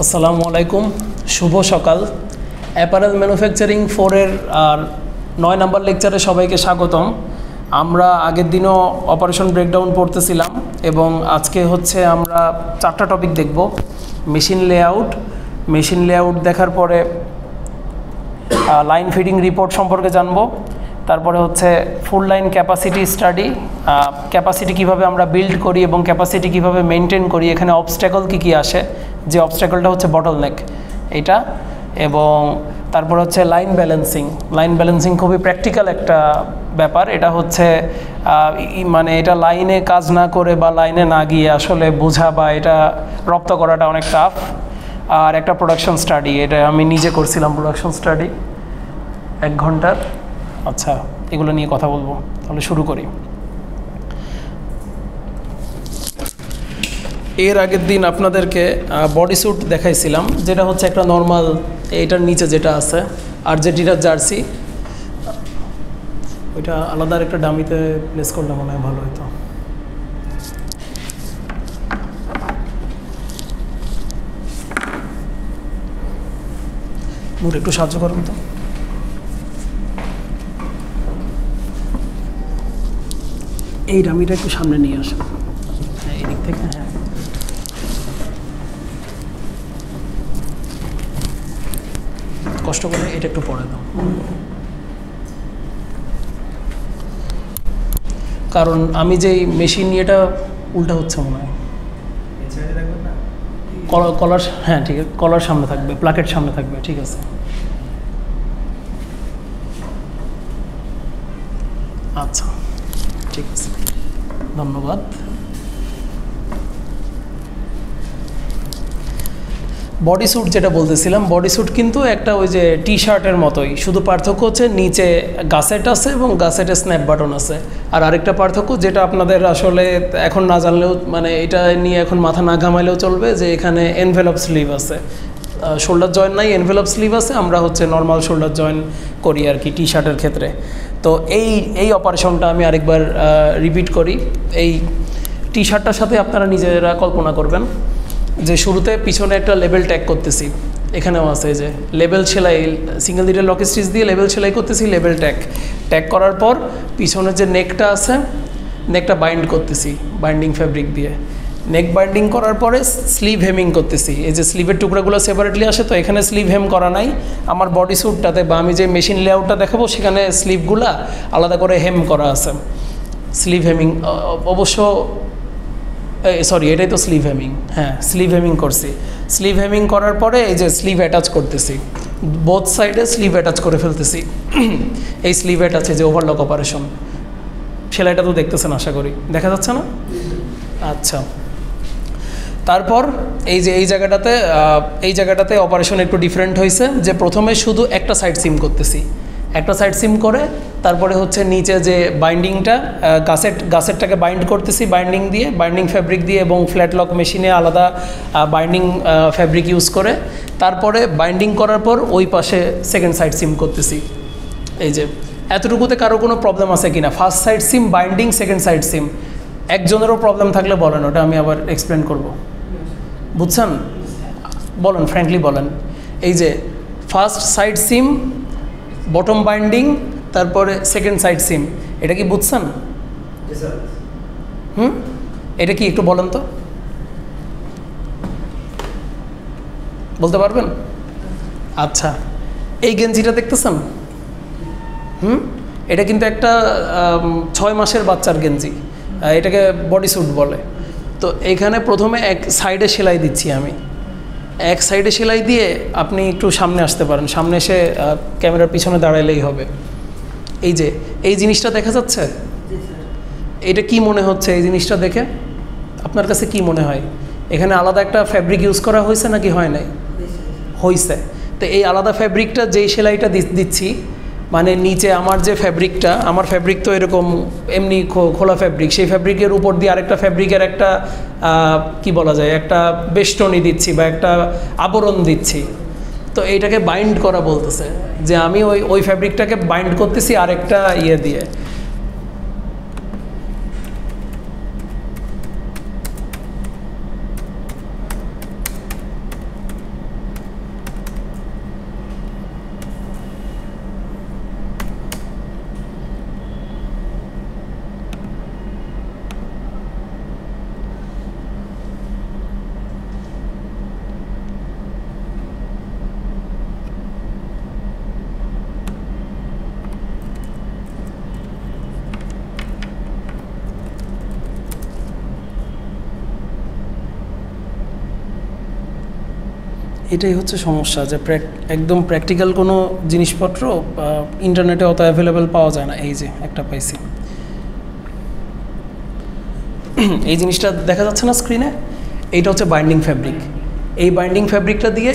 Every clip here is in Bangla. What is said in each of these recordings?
আসসালামু আলাইকুম, শুভ সকাল। অ্যাপারেল ম্যানুফ্যাকচারিং 4-এর 9 নম্বর লেকচারে সবাইকে স্বাগতম। আমরা আগের দিনও অপারেশন ব্রেকডাউন পড়তেছিলাম এবং আজকে হচ্ছে আমরা 4টা টপিক দেখব। মেশিন লেআউট দেখার পরে লাইন ফিডিং রিপোর্ট সম্পর্কে জানবো। তারপরে হচ্ছে ফুল লাইন ক্যাপাসিটি স্টাডি, ক্যাপাসিটি কীভাবে আমরা বিল্ড করি এবং ক্যাপাসিটি কীভাবে মেনটেন করি, এখানে অবস্ট্যাকল কী আসে, যে অবস্ট্যাকলটা হচ্ছে বটলনেক এটা। এবং তারপর হচ্ছে লাইন ব্যালেন্সিং খুবই প্র্যাকটিক্যাল একটা ব্যাপার। এটা হচ্ছে মানে এটা লাইনে কাজ না করে বা লাইনে না গিয়ে আসলে বোঝা বা এটা রপ্ত করাটা অনেক টাফ। আর একটা প্রোডাকশন স্টাডি, এটা আমি নিজে করছিলাম প্রোডাকশন স্টাডি 1 ঘন্টার। আচ্ছা, এগুলো নিয়ে কথা বলবো, তাহলে শুরু করি। এর আগের দিন আপনাদেরকে বডি স্যুট দেখাইছিলাম, যেটা হচ্ছে একটা নর্মাল, এইটার নিচে যেটা আছে আর্জেন্টিনার জার্সি, ওইটা আলাদা একটা ডামিতে প্লেস করলে মনে হয় ভালো হতো। নূর একটু সাহায্য করুন তো। এই ডামিটা একটু সামনে নিয়ে আসুন, এই দিক থেকে। হ্যাঁ, কষ্ট করে এটা একটু পড়ে দাও, কারণ আমি যেই মেশিন এটা উল্টা হচ্ছে মনে হয়। কলার, হ্যাঁ ঠিক আছে, কলার সামনে থাকবে, প্লাকেট সামনে থাকবে, ঠিক আছে। আচ্ছা ঠিক আছে, ধন্যবাদ। বডি স্যুট যেটা বলতেছিলাম, বডি স্যুট কিন্তু একটা ওই যে টি শার্টের মতোই, শুধু পার্থক্য হচ্ছে নিচে গাসেট আছে এবং গাসেটে স্ন্যাপ বাটন আছে। আর আরেকটা পার্থক্য যেটা আপনাদের আসলে এখন না জানলেও, মানে এটা নিয়ে এখন মাথা না ঘামাইলেও চলবে, যে এখানে এনভেলপ স্লিভ আছে, শোল্ডার জয়েন নাই, এনভেলপ স্লিভ আছে। আমরা হচ্ছে নর্মাল শোল্ডার জয়েন করি আর কি টি শার্টের ক্ষেত্রে। তো এই অপারেশনটা আমি আরেকবার রিপিট করি। এই টি শার্টটার সাথে আপনারা নিজেরা কল্পনা করবেন যে শুরুতে পিছনে একটা লেবেল ট্যাগ করতেছি, এখানেও আছে যে লেবেল সেলাই, সিঙ্গেল লিডের লক স্টিচ দিয়ে লেবেল সেলাই করতেছি, লেবেল ট্যাগ করার পর পিছনে যে নেকটা আছে, নেকটা বাইন্ড করতেছি বাইন্ডিং ফ্যাব্রিক দিয়ে। নেক বাইন্ডিং করার পরে স্লিভ হেমিং করতেছি। এই যে স্লিভের টুকরাগুলো সেপারেটলি আসে, তো এখানে স্লিভ হেম করা নাই। আমার বডি স্যুটটাতে বা আমি যে মেশিন লেআউটটা দেখাবো সেখানে স্লিভগুলা আলাদা করে হেম করা আছে। স্লিভ হেমিং অবশ্য, সরি এটাই তো স্লিভ হেমিং, হ্যাঁ স্লিভ হেমিং করছি। স্লিভ হেমিং করার পরে এই যে স্লিভ অ্যাটাচ করতেছি, বোথ সাইডে স্লিভ অ্যাটাচ করে ফেলতেছি। এই স্লিভ অ্যাটাচে যে ওভারলক অপারেশন, সেলাইটা তো দেখতেছেন আশা করি, দেখা যাচ্ছে না? আচ্ছা, তারপর এই যে এই জায়গাটাতে অপারেশন একটু ডিফারেন্ট হয়েছে, যে প্রথমে শুধু একটা সাইড সিম করতেছি, একটা সাইড সিম করে তারপরে হচ্ছে নিচে যে বাইন্ডিংটা, গাসেটটাকে বাইন্ড করতেছি বাইন্ডিং ফ্যাব্রিক দিয়ে এবং ফ্ল্যাট লক মেশিনে আলাদা বাইন্ডিং ফ্যাব্রিক ইউজ করে। তারপরে বাইন্ডিং করার পর ওই পাশে সেকেন্ড সাইড সিম করতেছি। এই যে এতটুকুতে কারো কোনো প্রবলেম আছে কিনা? ফার্স্ট সাইড সিম বাইন্ডিং, সেকেন্ড সাইড সিম, একজনেরও প্রবলেম থাকলে বলেন, ওটা আমি আবার এক্সপ্লেন করব। বুঝছেন? বলেন, ফ্র্যাঙ্কলি বলেন। এই যে ফার্স্ট সাইড সিম, বটম বাইন্ডিং, তারপরে সেকেন্ড সাইড সিম, এটা কি বুঝছেন? এটা কি একটু বলেন তো, বলতে পারবেন? আচ্ছা, এই গেঞ্জিটা দেখতেছেন? এটা কিন্তু একটা 6 মাসের বাচ্চার গেঞ্জি, এটাকে বডি স্যুট বলে। তো এইখানে প্রথমে এক সাইডে সেলাই দিচ্ছি আমি, এক সাইডে সেলাই দিয়ে আপনি একটু সামনে আসতে পারেন, সামনে এসে ক্যামেরার পিছনে দাঁড়াইলেই হবে। এই যে এই জিনিসটা দেখা যাচ্ছে, এটা কি মনে হচ্ছে এই জিনিসটা দেখে? আপনার কাছে কি মনে হয়? এখানে আলাদা একটা ফ্যাব্রিক ইউজ করা হয়েছে নাকি হয় নাই? হয়েছে। তো এই আলাদা ফ্যাব্রিকটা যেই সেলাইটা দিচ্ছি, মানে নিচে আমার যে ফ্যাব্রিকটা, আমার ফ্যাব্রিক তো এরকম এমনি খোলা ফ্যাব্রিক, সেই ফ্যাব্রিকের উপর দিয়ে আরেকটা ফ্যাব্রিকের একটা কি বলা যায়, একটা বেষ্টনী দিচ্ছি বা একটা আবরণ দিচ্ছি। তো এইটাকে বাইন্ড করা বলতেছে, যে আমি ওই ফ্যাব্রিকটাকে বাইন্ড করতেছি আরেকটা ইয়ে দিয়ে। এটাই হচ্ছে সমস্যা, যে একদম প্র্যাকটিক্যাল কোনো জিনিসপত্র ইন্টারনেটে অত অ্যাভেলেবেল পাওয়া যায় না। এই যে একটা পাইছি, এই জিনিসটা দেখা যাচ্ছে না স্ক্রিনে, এইটা হচ্ছে বাইন্ডিং ফ্যাব্রিক। এই বাইন্ডিং ফ্যাব্রিকটা দিয়ে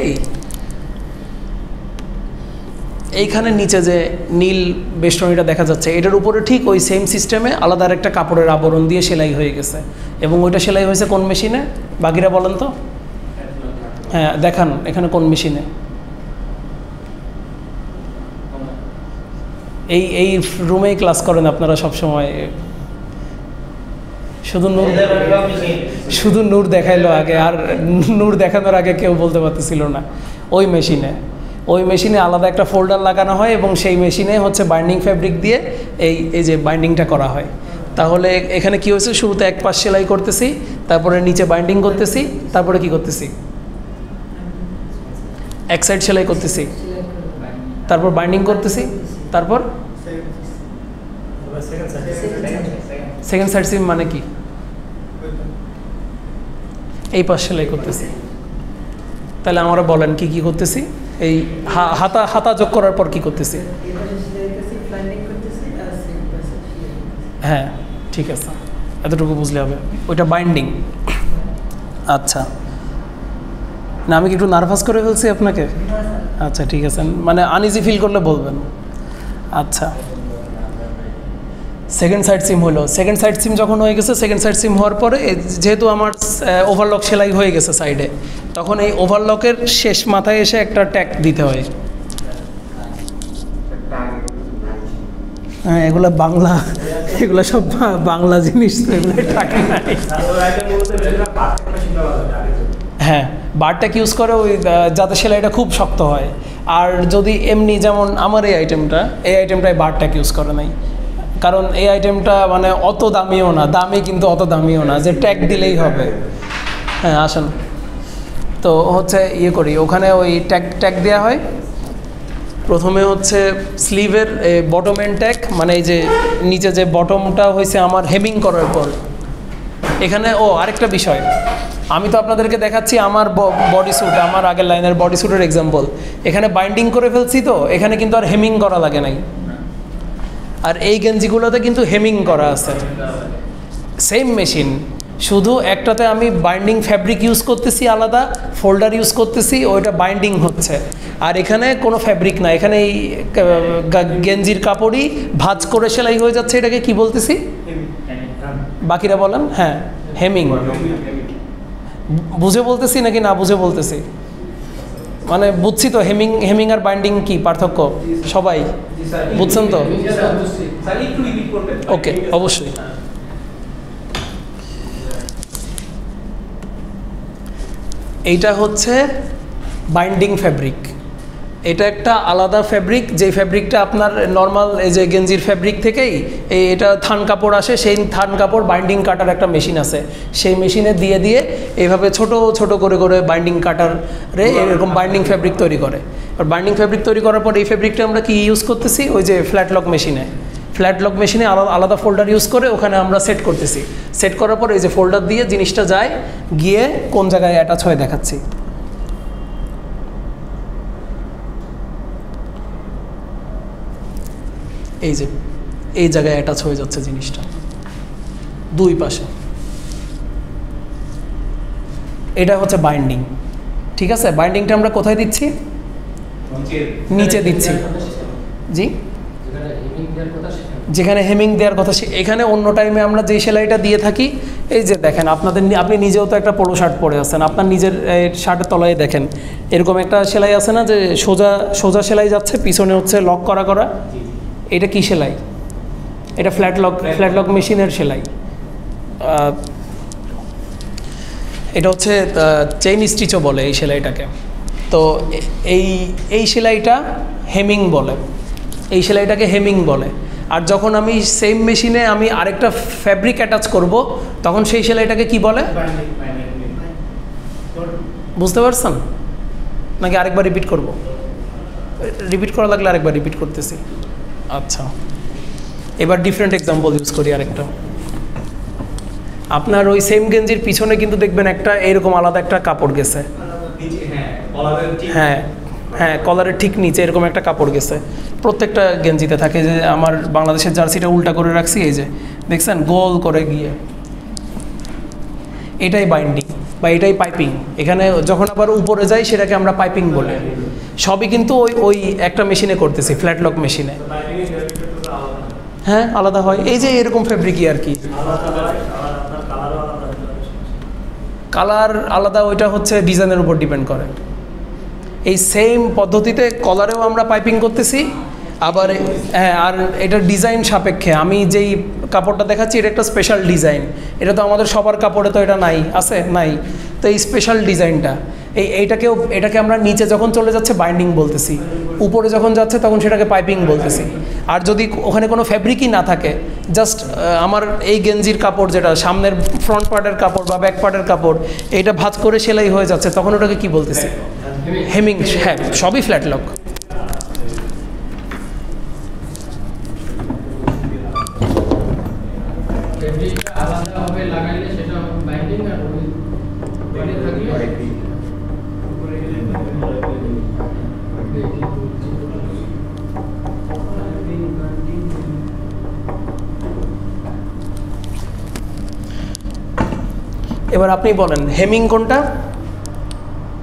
এইখানে নিচে যে নীল বেষ্টনীটা দেখা যাচ্ছে, এটার উপরে ঠিক ওই সেম সিস্টেমে আলাদা একটা কাপড়ের আবরণ দিয়ে সেলাই হয়ে গেছে, এবং ওইটা সেলাই হয়েছে কোন মেশিনে বাকিরা বলেন তো? হ্যাঁ দেখান এখানে কোন মেশিনে। এই রুমেই ক্লাস করেন আপনারা সব সময়, শুধু নূর দেখাইলো আগে, আর নূর দেখানোর আগে কেউ বলতে পারতেছিল না। ওই মেশিনে আলাদা একটা ফোল্ডার লাগানো হয়, এবং সেই মেশিনে হচ্ছে বাইন্ডিং ফ্যাব্রিক দিয়ে এই যে বাইন্ডিংটা করা হয়। তাহলে এখানে কি হয়েছে, শুরুতে এক পাশ সেলাই করতেছি, তারপরে নিচে বাইন্ডিং করতেছি, তারপরে কি করতেছি, এক সাইড সেলাই করতেছি, তারপর বাইন্ডিং করতেছি, তারপর সেকেন্ড সাইড সিম মানে কি, এই পাশ সেলাই করতেছি। তাহলে আমরা বলেন কি কি করতেছি, এই হাতা যোগ করার পর কি করতেছি? হ্যাঁ ঠিক আছে, এতটুকু বুঝলে হবে, ওইটা বাইন্ডিং। আচ্ছা, না আমি কি একটু নার্ভাস করে ফেলছি আপনাকে? আচ্ছা ঠিক আছে, মানে আনইজি ফিল করলে বলবেন। আচ্ছা, সেকেন্ড সাইড সিম হলো, সেকেন্ড সাইড সিম যখন হয়ে গেছে, সেকেন্ড সাইড সিম হওয়ার পরে যেহেতু আমার ওভারলক সেলাই হয়ে গেছে সাইডে, তখন এই ওভারলকের শেষ মাথায় এসে একটা ট্যাগ দিতে হয়। হ্যাঁ এগুলো বাংলা, এগুলো সব বাংলা জিনিস, তো এগুলো টাকা নাই। হ্যাঁ বারট্যাক ইউজ করে ওই যাতে সেলাইটা খুব শক্ত হয়। আর যদি এমনি যেমন আমার এই আইটেমটায় বারট্যাক ইউজ করে নাই, কারণ এই আইটেমটা মানে অত দামিও না, দামি কিন্তু অত দামিও না যে ট্যাগ দিলেই হবে। হ্যাঁ আসেন, তো হচ্ছে ইয়ে করি, ওখানে ওই ট্যাগ দেওয়া হয়। প্রথমে হচ্ছে স্লিভের বটম এন্ড ট্যাগ, মানে এই যে নিচে যে বটমটা হয়েছে আমার হেমিং করার পর। এখানে আরেকটা বিষয়, আমি তো আপনাদেরকে দেখাচ্ছি আমার বডি স্যুট, আমার আগের লাইনের বডি স্যুটের এক্সাম্পল। এখানে বাইন্ডিং করে ফেলছি, তো এখানে কিন্তু আর হেমিং করা লাগে নাই। আর এই গেঞ্জিগুলোতে কিন্তু হেমিং করা আছে, সেম মেশিন, শুধু একটাতে আমি বাইন্ডিং ফ্যাব্রিক ইউজ করতেছি আলাদা, ফোল্ডার ইউজ করতেছি, ওইটা বাইন্ডিং হচ্ছে। আর এখানে কোনো ফ্যাব্রিক না, এখানে এই গেঞ্জির কাপড়ই ভাঁজ করে সেলাই হয়ে যাচ্ছে। এটাকে কি বলতেছি বাকিরা বলেন? হ্যাঁ হেমিং। বুঝে বলতেছি নাকি না বুঝে বলতেছি? মানে বুঝছি তো, হেমিং আর বাইন্ডিং কি পার্থক্য সবাই বুঝছেন তো? ওকে অবশ্যই। এইটা হচ্ছে বাইন্ডিং ফ্যাব্রিক, এটা একটা আলাদা ফ্যাব্রিক, যে ফ্যাব্রিকটা আপনার নর্মাল এই যে গেঞ্জির ফ্যাব্রিক থেকেই এটা থান কাপড় আসে, সেই থান কাপড় বাইন্ডিং কাটার একটা মেশিন আছে, সেই মেশিনে দিয়ে এইভাবে ছোট ছোট করে বাইন্ডিং কাটারে এরকম বাইন্ডিং ফ্যাব্রিক তৈরি করে। আর বাইন্ডিং ফ্যাব্রিক তৈরি করার পর এই ফ্যাব্রিকটা আমরা কি ইউজ করতেছি, ওই যে ফ্ল্যাট লক মেশিনে আলাদা ফোল্ডার ইউজ করে ওখানে আমরা সেট করতেছি। সেট করার পর এই যে ফোল্ডার দিয়ে জিনিসটা যায়, গিয়ে কোন জায়গায় অ্যাটাচ হয়ে দেখাচ্ছি। এই যে এই জায়গায় অ্যাটাচ হয়ে যাচ্ছে জিনিসটা দুই পাশে, এটা হচ্ছে বাইন্ডিং। ঠিক আছে, বাইন্ডিংটা আমরা কোথায় দিচ্ছি? নিচে দিচ্ছি। জি, যেখানে হেমিং দেওয়ার কথা এখানে অন্য টাইমে আমরা যে সেলাইটা দিয়ে থাকি, এই যে দেখেন আপনি নিজেও তো একটা পোলো শার্ট পরে আছেন, আপনার নিজের শার্টের তলায় দেখেন এরকম একটা সেলাই আছে না, যে সোজা সেলাই যাচ্ছে, পিছনে হচ্ছে লক করা। এটা কি সেলাই? এটা ফ্ল্যাট লক মেশিনের সেলাই। এটা হচ্ছে চেইন স্টিচও বলে এই সেলাইটাকে। তো এই সেলাইটা হেমিং বলে, এই সেলাইটাকে হেমিং বলে। আর যখন আমি সেম মেশিনে আমি আরেকটা ফ্যাব্রিক অ্যাটাচ করব, তখন সেই সেলাইটাকে কি বলে? বুঝতে পারছেন নাকি আরেকবার রিপিট করব? রিপিট করা লাগলে আরেকবার রিপিট করতেছি। আচ্ছা, এবার ডিফারেন্ট এক্সাম্পল ইউজ করি আরেকটা। আপনার ওই সেম গেঞ্জির পিছনে কিন্তু দেখবেন একটা এরকম আলাদা একটা কাপড় গেছে, হ্যাঁ হ্যাঁ, কলারের ঠিক নিচে এরকম একটা কাপড় গেছে, প্রত্যেকটা গেঞ্জিতে থাকে। যে আমার বাংলাদেশের জার্সিটা উল্টা করে রাখছি, এই যে দেখছেন গোল করে গিয়ে, এটাই বাইন্ডিং বা এটাই পাইপিং। এখানে যখন আবার উপরে যাই সেটাকে আমরা পাইপিং বলি। সবই কিন্তু ওই ওই একটা মেশিনে করতেছি, ফ্ল্যাট লক মেশিনে। হ্যাঁ আলাদা হয়, এই যে এরকম ফেব্রিকই আর কি। কালার আলাদা, ওইটা হচ্ছে ডিজাইনের উপর ডিপেন্ড করে। এই সেম পদ্ধতিতে কলারেও আমরা পাইপিং করতেছি, আবার হ্যাঁ, আর এটা ডিজাইন সাপেক্ষে। আমি যেই কাপড়টা দেখাচ্ছি এটা একটা স্পেশাল ডিজাইন, এটা তো আমাদের সবার কাপড়ে তো এটা নাই, আছে নাই। তো এই স্পেশাল ডিজাইনটা এটাকে আমরা নিচে যখন চলে যাচ্ছে বাইন্ডিং বলতেছি, উপরে যখন যাচ্ছে তখন সেটাকে পাইপিং বলতেছি। আর যদি ওখানে কোনো ফ্যাব্রিকই না থাকে, জাস্ট আমার এই গেঞ্জির কাপড় যেটা সামনের ফ্রন্ট পার্টের কাপড় বা ব্যাক পার্টের কাপড়, এটা ভাঁজ করে সেলাই হয়ে যাচ্ছে, তখন ওটাকে কি বলতেছি? হেমিং। হ্যাঁ, সবই ফ্ল্যাট লক। আলাদাভাবে লাগাইলে সেটা বাইন্ডিং, আর বডি থাকলে এবার আপনি বলেন হেমিং কোনটা?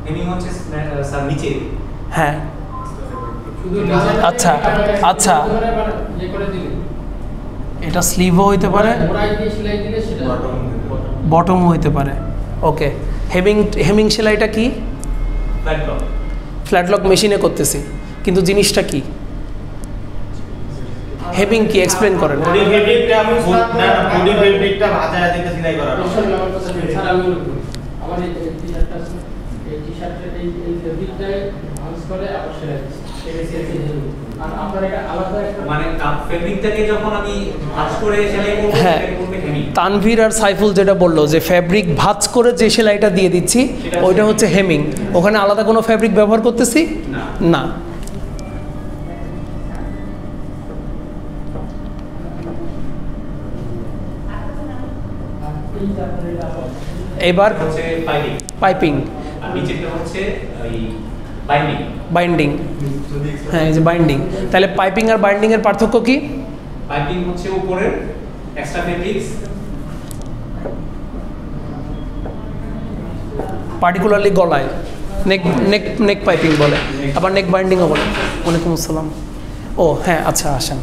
হেমিং হচ্ছে স্যার নিচে। হ্যাঁ শুধু আচ্ছা আচ্ছা, এটা স্লিভও হইতে পারে, বটমও হইতে পারে। ওকে, হেমিং সেলাইটা কি? ফ্ল্যাট লক মেশিনে করতেছি, কিন্তু জিনিসটা কি? হেমিং কি এক্সপ্লেন করেন? বডি ফেব্রিকটা বডি ফেব্রিকটা ভাঁজা দিকে সেলাই করা। স্যার আমি আমার এই টি-শার্টটা আছে, এই টি-শার্টের এই ফেব্রিকটাই ভাঁজ করে আবার সেলাই দিচ্ছি। আর আপনার এটা আলাদা একটা মানে ফেব্রিকটাকে যখন আমি ভাঁজ করে সেলাই করব, হ্যাঁ, সেটাকে বলতে হেমিং। তানভীর আর সাইফুল যেটা বললো যে ফ্যাব্রিক ভাঁজ করে যে সেলাইটা দিয়ে দিচ্ছি, ওইটা হচ্ছে হেমিং। ওখানে আলাদা কোনো ফ্যাব্রিক ব্যবহার করতেছি না। এবার হচ্ছে পাইপিং, পাইপিং, আর নিচেরটা হচ্ছে ওই বাইন্ডিং। বাইন্ডিং। হ্যাঁ, এই যে বাইন্ডিং। তাহলে পাইপিং আর বাইন্ডিং এর পার্থক্য কি? পাইপিং হচ্ছে উপরের এক্সট্রা ফেব্রিক্স, পার্টিকুলারলি গলায় নেক নেক নেক পাইপিং বলে, আবার নেক বাইন্ডিংও বলে। ওয়ালাইকুম আসসালাম। ও হ্যাঁ, আচ্ছা আসেন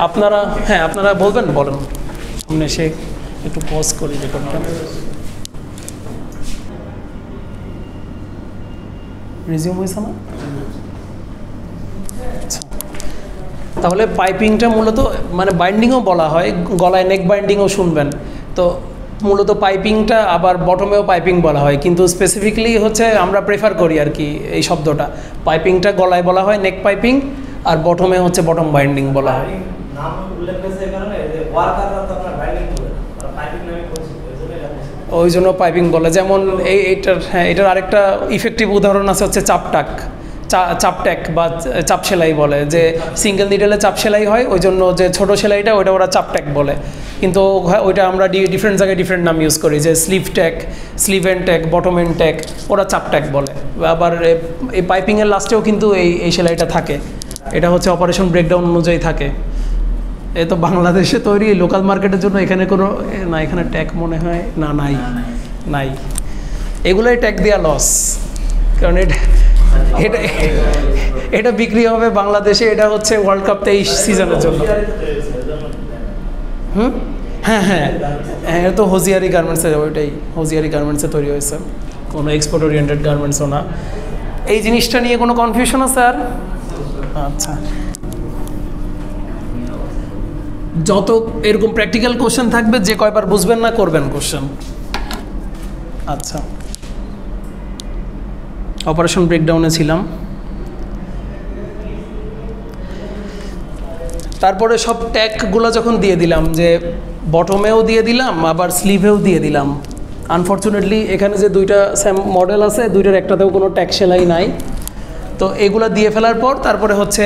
আপনারা। হ্যাঁ আপনারা বলবেন, বলেন। সামনে এসে একটু পজ করি রেকর্ডটা। রিজিউম হয়েছে না? আচ্ছা, তাহলে পাইপিংটা মূলত মানে বাইন্ডিংও বলা হয়, গলায় নেক বাইন্ডিংও শুনবেন। তো মূলত পাইপিংটা আবার বটমেও পাইপিং বলা হয়, কিন্তু স্পেসিফিকলি হচ্ছে আমরা প্রেফার করি আর কি এই শব্দটা। পাইপিংটা গলায় বলা হয় নেক পাইপিং, আর বটমে হচ্ছে বটম বাইন্ডিং বলা হয়। নাম উল্লেখ করেছে এই কারণে যে ওয়ার্কাররা তো আপনার বাইন্ডিং করে, আর পাইপিং নামে পরিচিত, এজন্য এটা বলছি। ওই জন্য পাইপিং বলে। যেমন এইটার, হ্যাঁ, এটার আরেকটা ইফেক্টিভ উদাহরণ আছে হচ্ছে চাপটাক, চাপট্যাক বা চাপ সেলাই বলে। যে সিঙ্গেল নিডেলে চাপ সেলাই হয়, ওই জন্য যে ছোট সেলাইটা ওইটা ওরা চাপট্যাক বলে। কিন্তু ওইটা আমরা ডিফারেন্ট জায়গায় ডিফারেন্ট নাম ইউজ করি, যে sleeve tack, sleeve end tack, bottom end tack, ওরা চাপট্যাক বলে। আবার এই পাইপিংয়ের লাস্টেও কিন্তু এই সেলাইটা থাকে, এটা হচ্ছে অপারেশন ব্রেকডাউন অনুযায়ী থাকে। এ তো বাংলাদেশে তৈরি, লোকাল মার্কেটের জন্য এখানে কোনো না, এখানে ট্যাগ মনে হয় না, নাই। এগুলোই ট্যাগ দেওয়া লস, কারণ এটা বিক্রি হবে বাংলাদেশে, এটা হচ্ছে ওয়ার্ল্ড কাপ 23 সিজনের জন্য। হ্যাঁ হ্যাঁ হ্যাঁ, এটা তো হোজিয়ারি গার্মেন্টসের, ওইটাই হোজিয়ারি গার্মেন্টসে তৈরি হয়েছে, কোনো এক্সপোর্ট ওরিয়েন্টেড গার্মেন্টসও না। এই জিনিসটা নিয়ে কোনো কনফিউশন আছে আর? আচ্ছা, যত এরকম প্র্যাকটিক্যাল কোশ্চেন থাকবে, যে কয়বার বুঝবেন না করবেন কোশ্চেন। আচ্ছা, অপারেশন ব্রেকডাউনে ছিলাম। তারপরে সব ট্যাগগুলো যখন দিয়ে দিলাম, যে বটমেও দিয়ে দিলাম আবার স্লিভেও দিয়ে দিলাম। আনফর্চুনেটলি এখানে যে দুইটা সেম মডেল আছে, দুইটার একটাতেও কোনো ট্যাগ সেলাই নাই। তো এগুলো দিয়ে ফেলার পর তারপরে হচ্ছে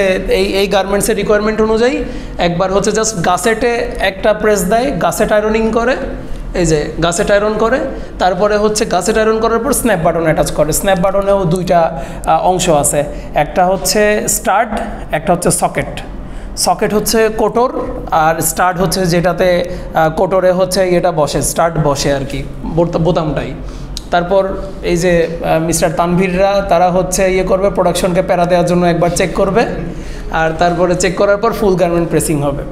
এই গার্মেন্টসের রিকোয়ারমেন্ট অনুযায়ী একবার হচ্ছে জাস্ট গাসেটে একটা প্রেস দেয়, গাসেট আয়রনিং করে, এই যে গাসেট আয়রন করে, তারপরে হচ্ছে গাসেট আয়রন করার পর স্ন্যাপ বাটন অ্যাটাচ করে। স্ন্যাপ বাটনেও দুইটা অংশ আছে, একটা হচ্ছে স্টাড, একটা হচ্ছে সকেট। সকেট হচ্ছে কোটর, আর স্টাড হচ্ছে যেটাতে কোটরে হচ্ছে এটা বসে, স্টাড বসে আর কি, বোতামটাই। তারপর এই যে মিস্টার তানভীররা তারা হচ্ছে করবে, প্রোডাকশনকে প্যারা দেওয়ার জন্য একবার চেক করবে, আর তারপরে চেক করার পর ফুল গার্মেন্ট প্রেসিং হবে।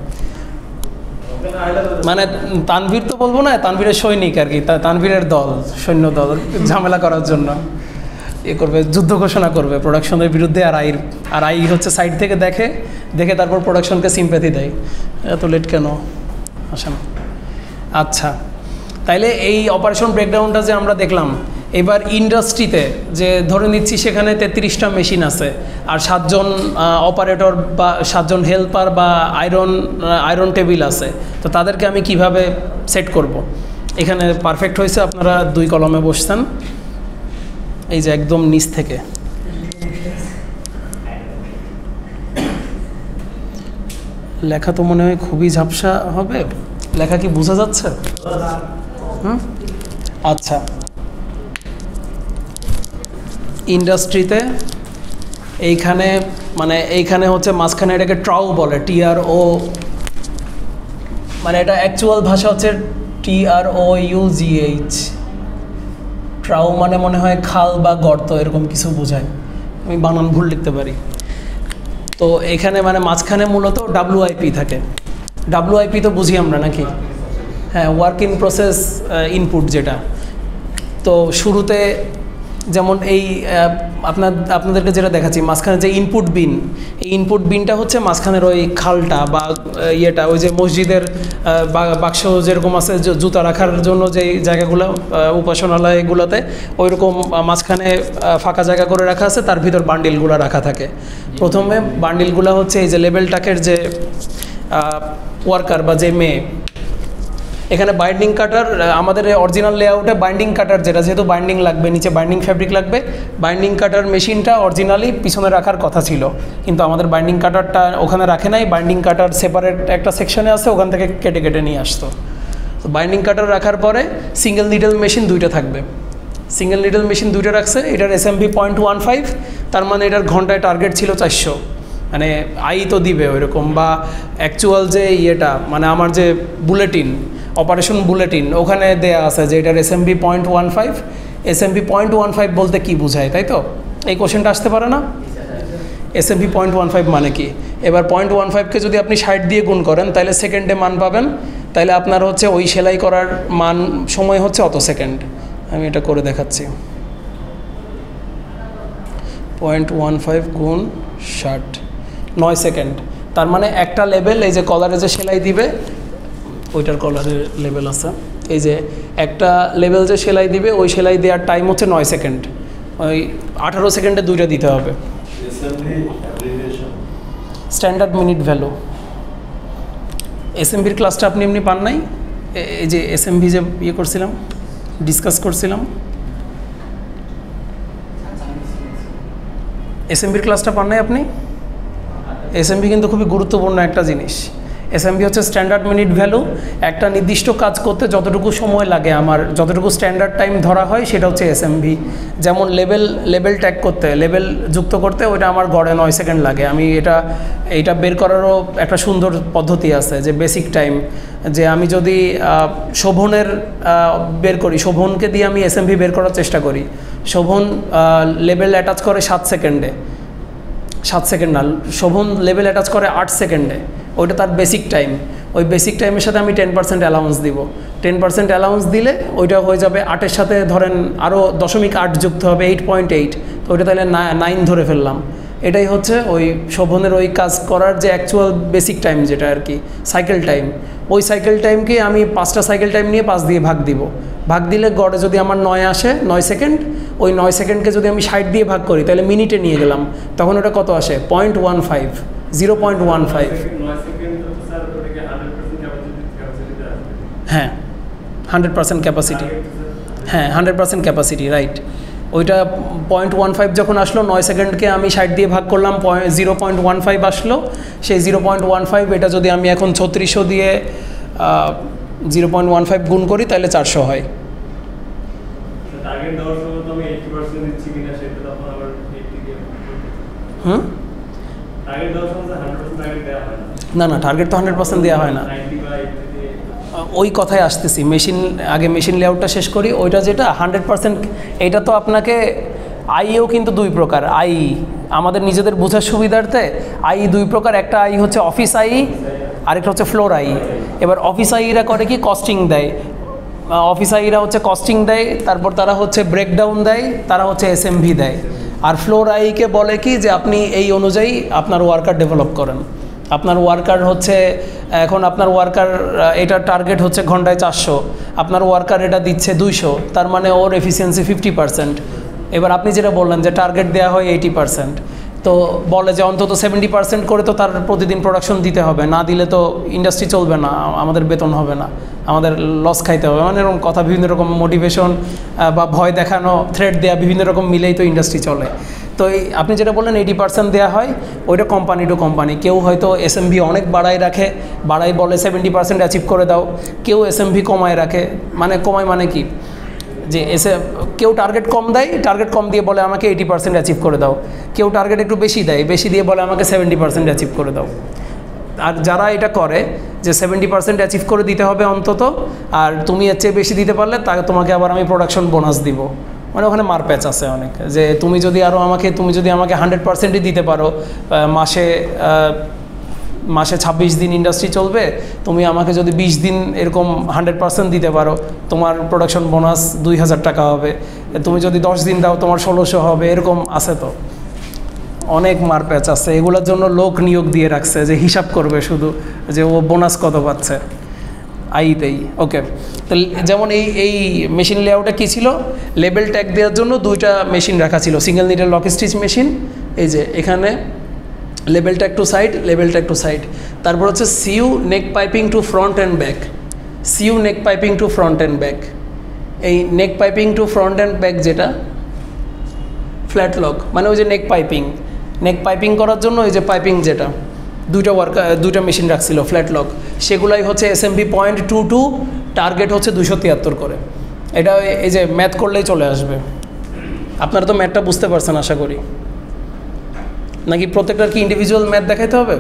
মানে তানভীর তো বলবো না, তানভীরের সৈনিক আর কি, তানভীরের দল, সৈন্য দল ঝামেলা করার জন্য করবে, যুদ্ধ ঘোষণা করবে প্রোডাকশনের বিরুদ্ধে। আর আই হচ্ছে সাইড থেকে দেখে তারপর প্রোডাকশনকে সিম্প্যাথি দেয়। এত লেট কেন আসেন? আচ্ছা, তাইলে এই অপারেশন ব্রেকডাউনটা যে আমরা দেখলাম, এবার ইন্ডাস্ট্রিতে যে ধরে নিচ্ছি সেখানে 33টা মেশিন আছে, আর 7জন অপারেটর বা 7জন হেল্পার বা আয়রন টেবিল আছে, তো তাদেরকে আমি কিভাবে সেট করব? এখানে পারফেক্ট হয়েছে, আপনারা 2 কলমে বসছেন, এই যে একদম নিচ থেকে। লেখা তো মনে হয় খুবই ঝাপসা হবে, লেখা কি বোঝা যাচ্ছে? আচ্ছা, ইন্ডাস্ট্রিতে এইখানে হচ্ছে মাঝখানে এটাকে ট্রাউ বলে, TRO, মানে এটা অ্যাকচুয়াল ভাষা হচ্ছে TROUGH। ট্রাউ মানে মনে হয় খাল বা গর্ত, এরকম কিছু বোঝায়, আমি বানান ভুল লিখতে পারি। তো এখানে মানে মাঝখানে মূলত WIP থাকে। WIP তো বুঝি আমরা নাকি? হ্যাঁ, ওয়ার্ক ইন প্রসেস ইনপুট যেটা। তো শুরুতে যেমন এই আপনাদেরকে যেটা দেখাচ্ছি, মাঝখানে যে ইনপুট বিন, এই ইনপুট বিনটা হচ্ছে মাঝখানের ওই খালটা বা ওই যে মসজিদের বাক্স যেরকম আছে জুতা রাখার জন্য যেই জায়গাগুলো উপাসনালয় এগুলোতে, ওইরকম মাঝখানে ফাঁকা জায়গা করে রাখা আছে, তার ভিতর বান্ডিলগুলো রাখা থাকে। প্রথমে বান্ডিলগুলো হচ্ছে এই যে লেবেল টাকের যে ওয়ার্কার বা যে মেয়ে, এখানে বাইন্ডিং কাটার, আমাদের অরিজিনাল লেআউটে বাইন্ডিং কাটার যেটা, যেহেতু বাইন্ডিং লাগবে, নিচে বাইন্ডিং ফ্যাব্রিক লাগবে, বাইন্ডিং কাটার মেশিনটা অরিজিনালি পিছনে রাখার কথা ছিল, কিন্তু আমাদের বাইন্ডিং কাটারটা ওখানে রাখে নাই। বাইন্ডিং কাটার সেপারেট একটা সেকশনে আছে, ওখান থেকে কেটে নিয়ে আসতো। তো বাইন্ডিং কাটার রাখার পরে সিঙ্গেল নিডল মেশিন 2টা থাকবে। সিঙ্গেল নিডল মেশিন 2টা রাখছে, এটার SMV 0.15, তার মানে এটার ঘন্টায় টার্গেট ছিল 400, মানে আই তো দিবে ওইরকম, বা অ্যাকচুয়াল যে মানে আমার যে বুলেটিন, অপারেশন বুলেটিন, ওখানে দেয়া আছে যে এটার SMV 0.15। SMV 0.15 বলতে কি বোঝায়, তাই তো? এই কোশ্চেনটা আসতে পারে না? SMV 0.15 মানে কি? এবার 0.15কে যদি আপনি 60 দিয়ে গুণ করেন, তাহলে সেকেন্ডে মান পাবেন, তাহলে আপনার হচ্ছে ওই সেলাই করার মান সময় হচ্ছে অত সেকেন্ড। আমি এটা করে দেখাচ্ছি, 0.15 গুণ 60, 9 সেকেন্ড। তার মানে একটা লেভেল, এই যে কলারে যে সেলাই দিবে, ওইটার কলারের লেভেল আছে, এই যে একটা লেভেল যে সেলাই দিবে, ওই সেলাই দেওয়ার টাইম হচ্ছে 9 সেকেন্ড। ওই 18 সেকেন্ডে 2টা দিতে হবে। Standard minute value. SMVর ক্লাসটা আপনি এমনি পান নাই? এই যে SMV যে করছিলাম, ডিসকাস করছিলাম, SMVর ক্লাসটা পান নাই আপনি? SMV কিন্তু খুবই গুরুত্বপূর্ণ একটা জিনিস। SMV হচ্ছে স্ট্যান্ডার্ড মিনিট ভ্যালু। একটা নির্দিষ্ট কাজ করতে যতটুকু সময় লাগে, আমার যতটুকু স্ট্যান্ডার্ড টাইম ধরা হয়, সেটা হচ্ছে SMV। যেমন লেবেল ট্যাগ করতে, লেবেল যুক্ত করতে, ওইটা আমার গড়ে 9 সেকেন্ড লাগে। আমি এইটা বের করারও একটা সুন্দর পদ্ধতি আছে, যে বেসিক টাইম, যে আমি যদি শোভনের বের করি, শোভনকে দিয়ে আমি SMV বের করার চেষ্টা করি, শোভন লেবেল অ্যাটাচ করে 7 সেকেন্ডে, 7 সেকেন্ড না, শোভন লেভেল অ্যাটাচ করে 8 সেকেন্ডে, ওইটা তার বেসিক টাইম। ওই বেসিক টাইমের সাথে আমি 10% অ্যালাউন্স দিব। 10% অ্যালাউন্স দিলে ওইটা হয়ে যাবে 8-এর সাথে ধরেন আরও 0.8 যুক্ত হবে, 8.8, তো ওইটা তাহলে 9 ধরে ফেললাম। এটাই হচ্ছে ওই শোভনের ওই কাজ করার যে অ্যাকচুয়াল বেসিক টাইম, যেটা আর কি সাইকেল টাইম। ওই সাইকেল টাইমকে আমি 5টা সাইকেল টাইম নিয়ে 5 দিয়ে ভাগ দিব। ভাগ দিলে গড়ে যদি আমার 9 আসে, 9 সেকেন্ড, ওই 9 সেকেন্ডকে যদি আমি 60 দিয়ে ভাগ করি, তাহলে মিনিটে নিয়ে গেলাম, তখন ওটা কত আসে? 0.15, 0.15। হ্যাঁ, 100% ক্যাপাসিটি। হ্যাঁ, 100% ক্যাপাসিটি, রাইট। ওইটা 0.15 যখন আসলো, 9 সেকেন্ডকে আমি 60 দিয়ে ভাগ করলাম, 0.15 আসলো। সেই 0.15 এটা যদি আমি এখন 3600 দিয়ে 0.15 গুণ করি তাহলে 400 হয়। টার্গেট দেওয়ার সময় তো আমি 80% দিচ্ছি কিনা সেটা তখন আবার 80 দিয়ে টার্গেট দেওয়ার সময় 100% টার্গেট দেওয়া হয় না। না টার্গেট তো 100% দেওয়া হয় না। 90 বা 80 দিয়ে ওই কথায় আসতেছি, আগে মেশিন লেআউটটা শেষ করি। ওইটা যেটা 100%, এটা তো আপনাকে আইও কিন্তু দুই প্রকার। আমাদের নিজেদের বোঝার সুবিধার্থে দুই প্রকার। একটা হচ্ছে অফিস আরেকটা হচ্ছে ফ্লোর এবার অফিস আইরা করে কি, কস্টিং দেয়। অফিস আইরা হচ্ছে কস্টিং দেয়, তারপর তারা হচ্ছে ব্রেকডাউন দেয়, তারা হচ্ছে SMV দেয়। আর ফ্লোর আইকে বলে কি যে আপনি এই অনুযায়ী আপনার ওয়ার্কার ডেভেলপ করেন। আপনার ওয়ার্কার হচ্ছে, এখন আপনার ওয়ার্কার এটার টার্গেট হচ্ছে ঘন্টায় 400, আপনার ওয়ার্কার এটা দিচ্ছে 200, তার মানে ওর এফিসিয়েন্সি 50%। এবার আপনি যেটা বললেন যে টার্গেট দেওয়া হয় 80%, তো বলে যে অন্তত 70% করে তো তার প্রতিদিন প্রোডাকশন দিতে হবে, না দিলে তো ইন্ডাস্ট্রি চলবে না, আমাদের বেতন হবে না, আমাদের লস খাইতে হবে। মানে এরকম কথা, বিভিন্ন রকম মোটিভেশন বা ভয় দেখানো, থ্রেট দেওয়া, বিভিন্ন রকম মিলেই তো ইন্ডাস্ট্রি চলে। তো আপনি যেটা বললেন 80% দেওয়া হয়, ওইটা কোম্পানি টু কোম্পানি। কেউ হয়তো SMV অনেক বাড়ায় রাখে, বলে 70% অ্যাচিভ করে দাও। কেউ SMV কমায় রাখে, কমায় মানে কি, যে কেউ টার্গেট কম দেয়, টার্গেট কম দিয়ে বলে আমাকে 80% অ্যাচিভ করে দাও। কেউ টার্গেট একটু বেশি দেয়, বেশি দিয়ে বলে আমাকে 70% অ্যাচিভ করে দাও। আর যারা এটা করে যে 70% অ্যাচিভ করে দিতে হবে অন্তত, আর তুমি এর চেয়ে বেশি দিতে পারলে তোমাকে আবার আমি প্রোডাকশন বোনাস দিব, ওখানে মারপ্যাচ আছে অনেক। যে তুমি যদি আমাকে 100%ই দিতে পারো, মাসে 26 দিন ইন্ডাস্ট্রি চলবে, তুমি আমাকে যদি 20 দিন এরকম 100% দিতে পারো, তোমার প্রোডাকশন বোনাস 2000 টাকা হবে। তুমি যদি 10 দিন দাও, তোমার 1600 হবে। এরকম আছে, তো অনেক মারপ্যাচ আছে। এগুলোর জন্য লোক নিয়োগ দিয়ে রাখছে যে হিসাব করবে শুধু যে ও বোনাস কত পাচ্ছে আইতেই। ওকে, তো যেমন এই মেশিন লেআউটে কী ছিল, লেবেল ট্যাগ দেওয়ার জন্য 2টা মেশিন রাখা ছিল, single needle lock stitch machine. এই যে এখানে label tag to side, label tag to side. তারপর হচ্ছে sew neck piping to front and back, sew neck piping to front and back. এই neck piping to front and back যেটা ফ্ল্যাট লক, ওই যে নেক পাইপিং করার জন্য ওই যে পাইপিং যেটা 2টা মেশিন রাখছিল ফ্ল্যাট লক, সেগুলাই হচ্ছে SMV 0.22, টার্গেট হচ্ছে 273 করে। এটা এই যে ম্যাথ করলেই চলে আসবে। আপনারা তো ম্যাথটা বুঝতে পারছেন আশা করি, নাকি প্রত্যেকটার কি ইন্ডিভিজুয়াল ম্যাথ দেখাইতে হবে?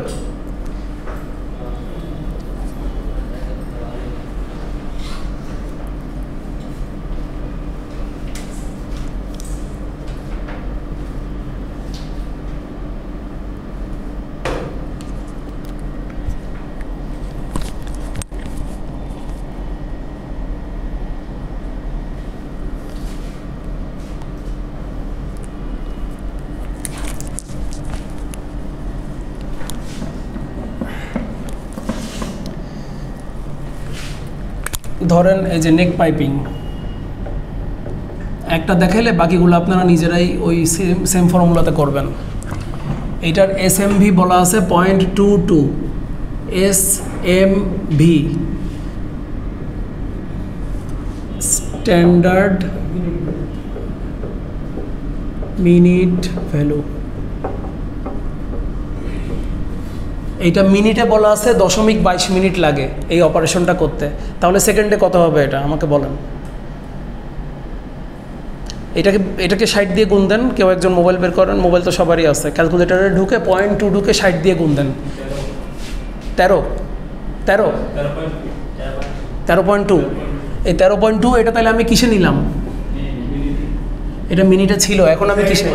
ধরেন এই যে নেক পাইপিং একটা দেখাইলে বাকিগুলো আপনারা নিজেরাই ওই সেম ফর্মুলাতে করবেন। এইটার SMV বলা আছে 0.22, SMV স্ট্যান্ডার্ড মিনিট ভ্যালু। এইটা মিনিটে বলা আছে 0.22 মিনিট লাগে এই অপারেশনটা করতে। তাহলে সেকেন্ডে কত হবে এটা আমাকে বলেন। এটাকে 60 দিয়ে গুণ দেন। কেউ একজন মোবাইল বের করেন, মোবাইল তো সবারই আছে। ক্যালকুলেটারে ঢুকে 0.22 কে 60 দিয়ে গুণ দেন। 13.2। এই 13.2 এটা তাহলে আমি কিসে নিলাম? এটা মিনিটে ছিল, এখন আমি কিসে?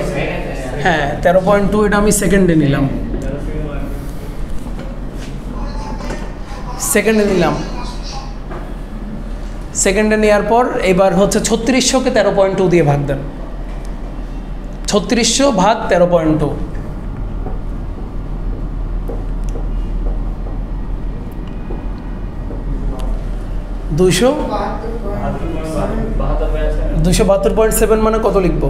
হ্যাঁ 13.2 এটা আমি সেকেন্ডে নিলাম, সেকেন্ডে নিলাম। সেকেন্ডে নেওয়ার পর এবার হচ্ছে 3600কে 13.2 দিয়ে ভাগ দেন। 3600 ভাগ 13.2, 272.7 মানে কত লিখবো?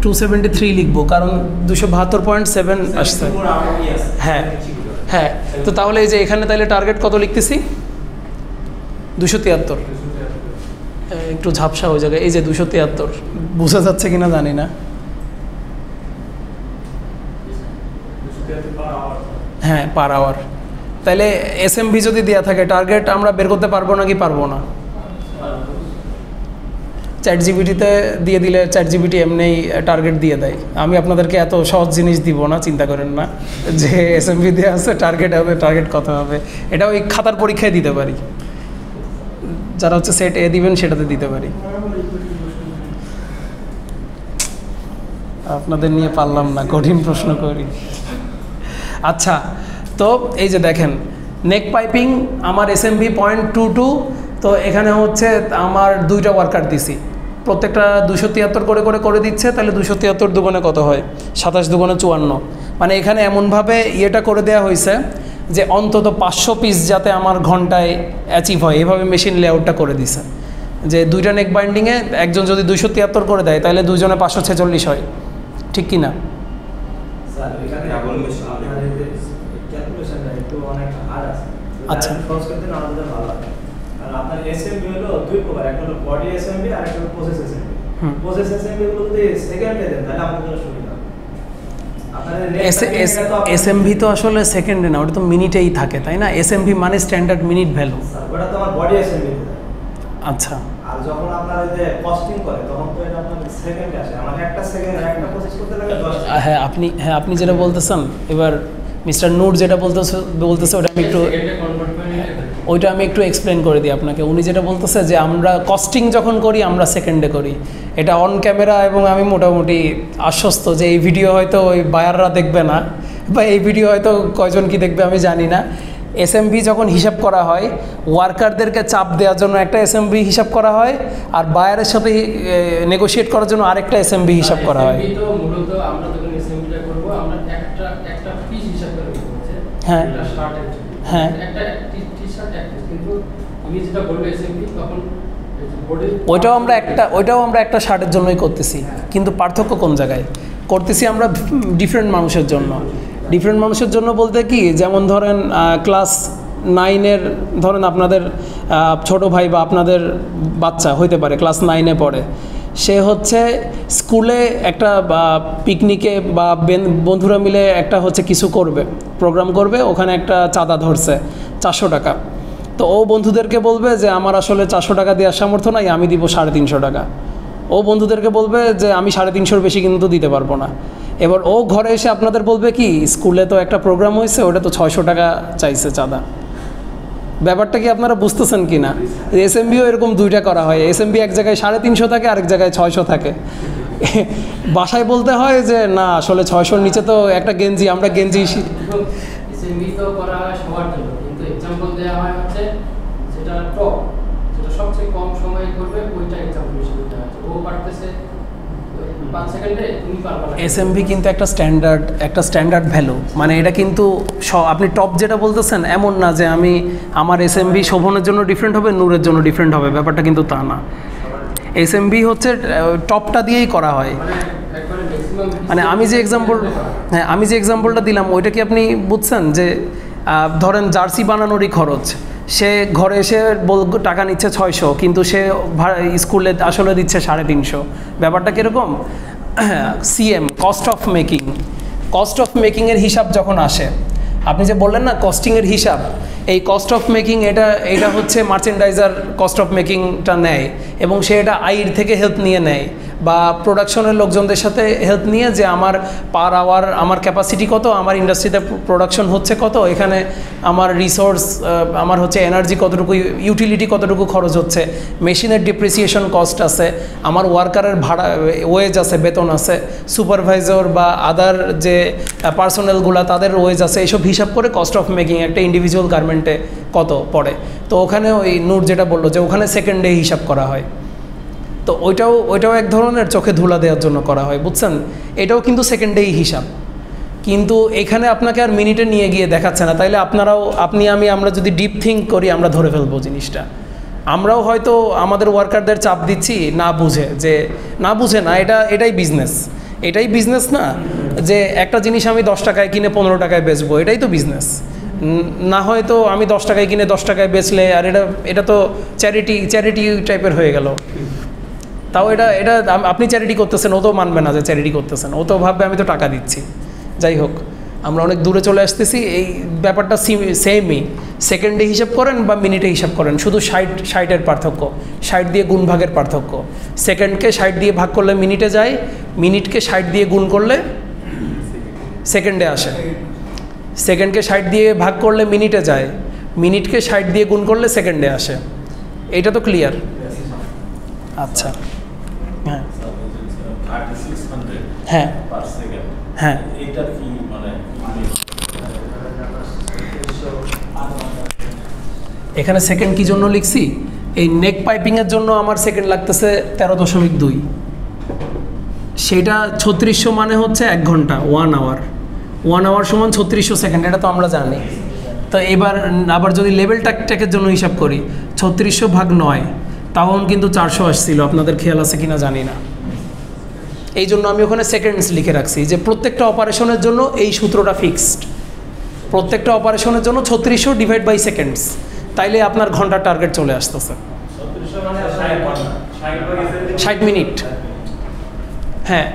273 লিখবো, কারণ 272.7 আসছে। হ্যাঁ হ্যাঁ, তো তাহলে এই যে এখানে তাহলে টার্গেট কত লিখতেছি? 273। একটু ঝাপসা হয়ে যাবে, এই যে 273 বোঝা যাচ্ছে কিনা জানি না। হ্যাঁ পার আওয়ার। তাহলে SMV যদি দেওয়া থাকে টার্গেট আমরা বের করতে পারবো নাকি পারবো না? ChatGPT-তে দিয়ে দিলে ChatGPT এমনিই টার্গেট দিয়ে দেয়। আমি আপনাদেরকে এত সহজ জিনিস দিব না, চিন্তা করেন না যে SMV দেওয়া আছে টার্গেট হবে, টার্গেট কত হবে, এটা ওই খাতার পরীক্ষায় দিতে পারি, যারা হচ্ছে সেট এ দিবেন সেটাতে দিতে পারি। আপনাদের নিয়ে পারলাম না, কঠিন প্রশ্ন করি। আচ্ছা, তো এই যে দেখেন নেক পাইপিং আমার SMV 0.22, তো এখানে হচ্ছে আমার 2টা ওয়ার্কার দিছি, প্রত্যেকটা 273 করে দিচ্ছে, তাহলে 273 দুগুণে কত হয়? 27 দুগুণে 54। মানে এখানে এমনভাবে ইয়েটা করে দেওয়া হয়েছে যে অন্তত 500 পিস যাতে আমার ঘন্টায় অ্যাচিভ হয়, এভাবে মেশিন লেআউটটা করে দিছে যে 2টা নেক বাইন্ডিংয়ে একজন যদি 273 করে দেয় তাহলে দুজনে 546 হয়, ঠিক কি না? স্যার এখানে আপনার এই যে ক্যালকুলেশনটা একটু অনেক হার্ড আছে। আচ্ছা। সহজ করতে না আমাদের ভালো লাগে। আর আপনার SMV হলো দুই প্রকার, একটা হলো বডি SMV আর একটা হলো প্রসেস SMV। প্রসেস SMV গুলো যদি সেকেন্ডে দেন তাহলে আমাদের জন্য সুবিধা। আপনাদের SMV তো আসলে সেকেন্ডে না, ওটা তো মিনিটেই থাকে, তাই না? SMV মানে স্ট্যান্ডার্ড মিনিট ভ্যালু। ওটা তো আমার বডি SMV। আচ্ছা, আর যখন আপনার এই যে কস্টিং করে তখন তো এটা আপনার সেকেন্ডে আসে। আমার একটা সেকেন্ডে একটা প্রসেস করতে লাগে 10 টা। আপনি যেটা বলতেছেন, এবার মিস্টার নূর যেটা বলতেছে ওইটা আমি একটু এক্সপ্লেন করে দিই আপনাকে। উনি যেটা বলতেছে যে আমরা কস্টিং যখন করি আমরা সেকেন্ডে করি, এটা অন ক্যামেরা, এবং আমি মোটামুটি আশ্বস্ত যে এই ভিডিও হয়তো ওই বায়াররা দেখবে না, বা এই ভিডিও হয়তো কয়জন কি দেখবে আমি জানি না। SMV যখন হিসাব করা হয়, ওয়ার্কারদেরকে চাপ দেওয়ার জন্য একটা SMV হিসাব করা হয়, আর বায়ারের সাথে নেগোশিয়েট করার জন্য আরেকটা SMV হিসাব করা হয়। তো মূলত আমরা যখন SMV-টা করব আমরা একটা পিস হিসাব করে করব। হ্যাঁ এটা শার্টের হ্যাঁ, একটা টি-শার্ট এক পিস, কিন্তু আমি যেটা বলবো SMV তখন ওইটাও আমরা একটা শার্টের জন্যই করতেছি, কিন্তু পার্থক্য কোন জায়গায় করতেছি? আমরা ডিফারেন্ট মানুষের জন্য। ডিফারেন্ট মানুষের জন্য বলতে কি, যেমন ধরেন ক্লাস 9-এর ধরেন আপনাদের ছোট ভাই বা আপনাদের বাচ্চা হইতে পারে ক্লাস 9-এ পড়ে, সে হচ্ছে স্কুলে একটা পিকনিকে বা বন্ধুরা মিলে একটা হচ্ছে কিছু করবে, প্রোগ্রাম করবে, ওখানে একটা চাঁদা ধরছে 400 টাকা। তো ও বন্ধুদেরকে বলবে যে আমার আসলে 400 টাকা দেওয়ার সামর্থ্য নাই, আমি দিব 350 টাকা। ও বন্ধুদেরকে বলবে যে আমি 350-র বেশি কিন্তু দিতে পারবো না। এবার ও ঘরে এসে আপনাদের বলবে কি, স্কুলে তো একটা প্রোগ্রাম হয়েছে, ওটা তো 600 টাকা চাইছে চাঁদা। ব্যাপারটা কি আপনারা বুঝতেছেন কি না? SMVও এরকম 2টা করা হয়। SMV এক জায়গায় 350 থাকে, আরেক জায়গায় 600 থাকে। বাসায় বলতে হয় যে না, আসলে 600-র নিচে তো একটা গেঞ্জি, আমরা গেঞ্জি SMV তো করা হয় সবার জন্য, কিন্তু এক্সাম্পল দেওয়া হয় হচ্ছে যেটা টপ, যেটা সবচেয়ে কম সময় করবে ওইটা এক্সাম্পল হিসেবে দেওয়া হচ্ছে। ও পারতেছে 5 সেকেন্ডে, তুমি পারবা না। SMV কিন্তু একটা স্ট্যান্ডার্ড ভ্যালু, মানে এটা কিন্তু আপনি টপ যেটা বলতেছেন এমন না যে আমার SMV শোভনের জন্য ডিফারেন্ট হবে, নূরের জন্য ডিফারেন্ট হবে, ব্যাপারটা কিন্তু তা না। SMV হচ্ছে টপটা দিয়েই করা হয়। মানে আমি যে এক্সাম্পলটা দিলাম ওইটা কি আপনি বুঝছেন? যে ধরেন জার্সি বানানোরই খরচ, সে ঘরে এসে টাকা নিচ্ছে 600, কিন্তু সে স্কুলে আসলে দিচ্ছে 350। ব্যাপারটা কীরকম? CM কস্ট অফ মেকিংয়ের হিসাব যখন আসে, আপনি যে বললেন না কস্টিংয়ের হিসাব, এই কস্ট অফ মেকিং এটা হচ্ছে মার্চেন্ডাইজার কস্ট অফ মেকিংটা নেয়, এবং সে এটা আইর থেকে হেল্প নিয়ে নেয়, বা প্রোডাকশনের লোকজনদের সাথে হেল্প নিয়ে যে আমার পার আওয়ার আমার ক্যাপাসিটি কত, আমার ইন্ডাস্ট্রিতে প্রোডাকশন হচ্ছে কত, এখানে আমার রিসোর্স আমার হচ্ছে এনার্জি কতটুকু, ইউটিলিটি কতটুকু খরচ হচ্ছে, মেশিনের ডিপ্রিসিয়েশন কস্ট আছে, আমার ওয়ার্কারের ভাড়া ওয়েজ আছে, বেতন আছে, সুপারভাইজার বা আদার যে পার্সোনালগুলো তাদের ওয়েজ আছে, এইসব হিসাব করে কস্ট অফ মেকিং একটা ইন্ডিভিজুয়াল গার্মেন্টে কত পড়ে। তো ওখানে ওই নূর যেটা বললো যে ওখানে সেকেন্ডে হিসাব করা হয়, তো ওইটাও এক ধরনের চোখে ধুলা দেওয়ার জন্য করা হয়, বুঝছেন? এটাও কিন্তু সেকেন্ডেই হিসাব, কিন্তু এখানে আপনাকে আর মিনিটে নিয়ে গিয়ে দেখাচ্ছে না। তাইলে আমরা যদি ডিপ থিঙ্ক করি আমরা ধরে ফেলবো জিনিসটা। আমরাও হয়তো আমাদের ওয়ার্কারদের চাপ দিচ্ছি না বুঝে না, এটাই বিজনেস না, যে একটা জিনিস আমি 10 টাকায় কিনে 15 টাকায় বেচবো, এটাই তো বিজনেস না। হয়তো আমি 10 টাকায় কিনে 10 টাকায় বেচলে আর এটা তো চ্যারিটি টাইপের হয়ে গেল। তাও এটা আপনি চ্যারিটি করতেছেন, ও তো মানবে না যে চ্যারিটি করতেছেন, ও তো ভাববে আমি তো টাকা দিচ্ছি। যাই হোক, আমরা অনেক দূরে চলে আসতেছি, এই ব্যাপারটা সেমই। সেকেন্ডে হিসাব করেন বা মিনিটে হিসাব করেন, শুধু 60-60-এর পার্থক্য, 60 দিয়ে গুণ ভাগের পার্থক্য। সেকেন্ডকে 60 দিয়ে ভাগ করলে মিনিটে যায়, মিনিটকে 60 দিয়ে গুণ করলে সেকেন্ডে আসে। সেকেন্ডকে 60 দিয়ে ভাগ করলে মিনিটে যায়, মিনিটকে 60 দিয়ে গুণ করলে সেকেন্ডে আসে। এটা তো ক্লিয়ার? আচ্ছা, হ্যাঁ 3600 হ্যাঁ পার সেকেন্ড, হ্যাঁ। এটার কি মানে এখানে সেকেন্ড কি জন্য লিখছি, এই নেক পাইপিংয়ের জন্য আমার সেকেন্ড লাগতেছে 13.2, সেটা 3600 মানে হচ্ছে 1 ঘন্টা, 1 আওয়ার। 1 আওয়ার সমান 3600 সেকেন্ড, এটা তো আমরা জানি। তো এবার আবার যদি লেভেল ট্যাকের জন্য হিসাব করি, 3600 ভাগ 9, তখন কিন্তু 400 আসছিল, আপনাদের খেয়াল আছে কিনা জানি না। এই জন্য আমি ওখানে সেকেন্ডস লিখে রাখছি, যে প্রত্যেকটা অপারেশনের জন্য এই সূত্রটা ফিক্সড। প্রত্যেকটা অপারেশনের জন্য 3600 ডিভাইড বাই সেকেন্ডস, তাইলে আপনার ঘন্টার টার্গেট চলে আসতেছে। 60 মিনিট। হ্যাঁ,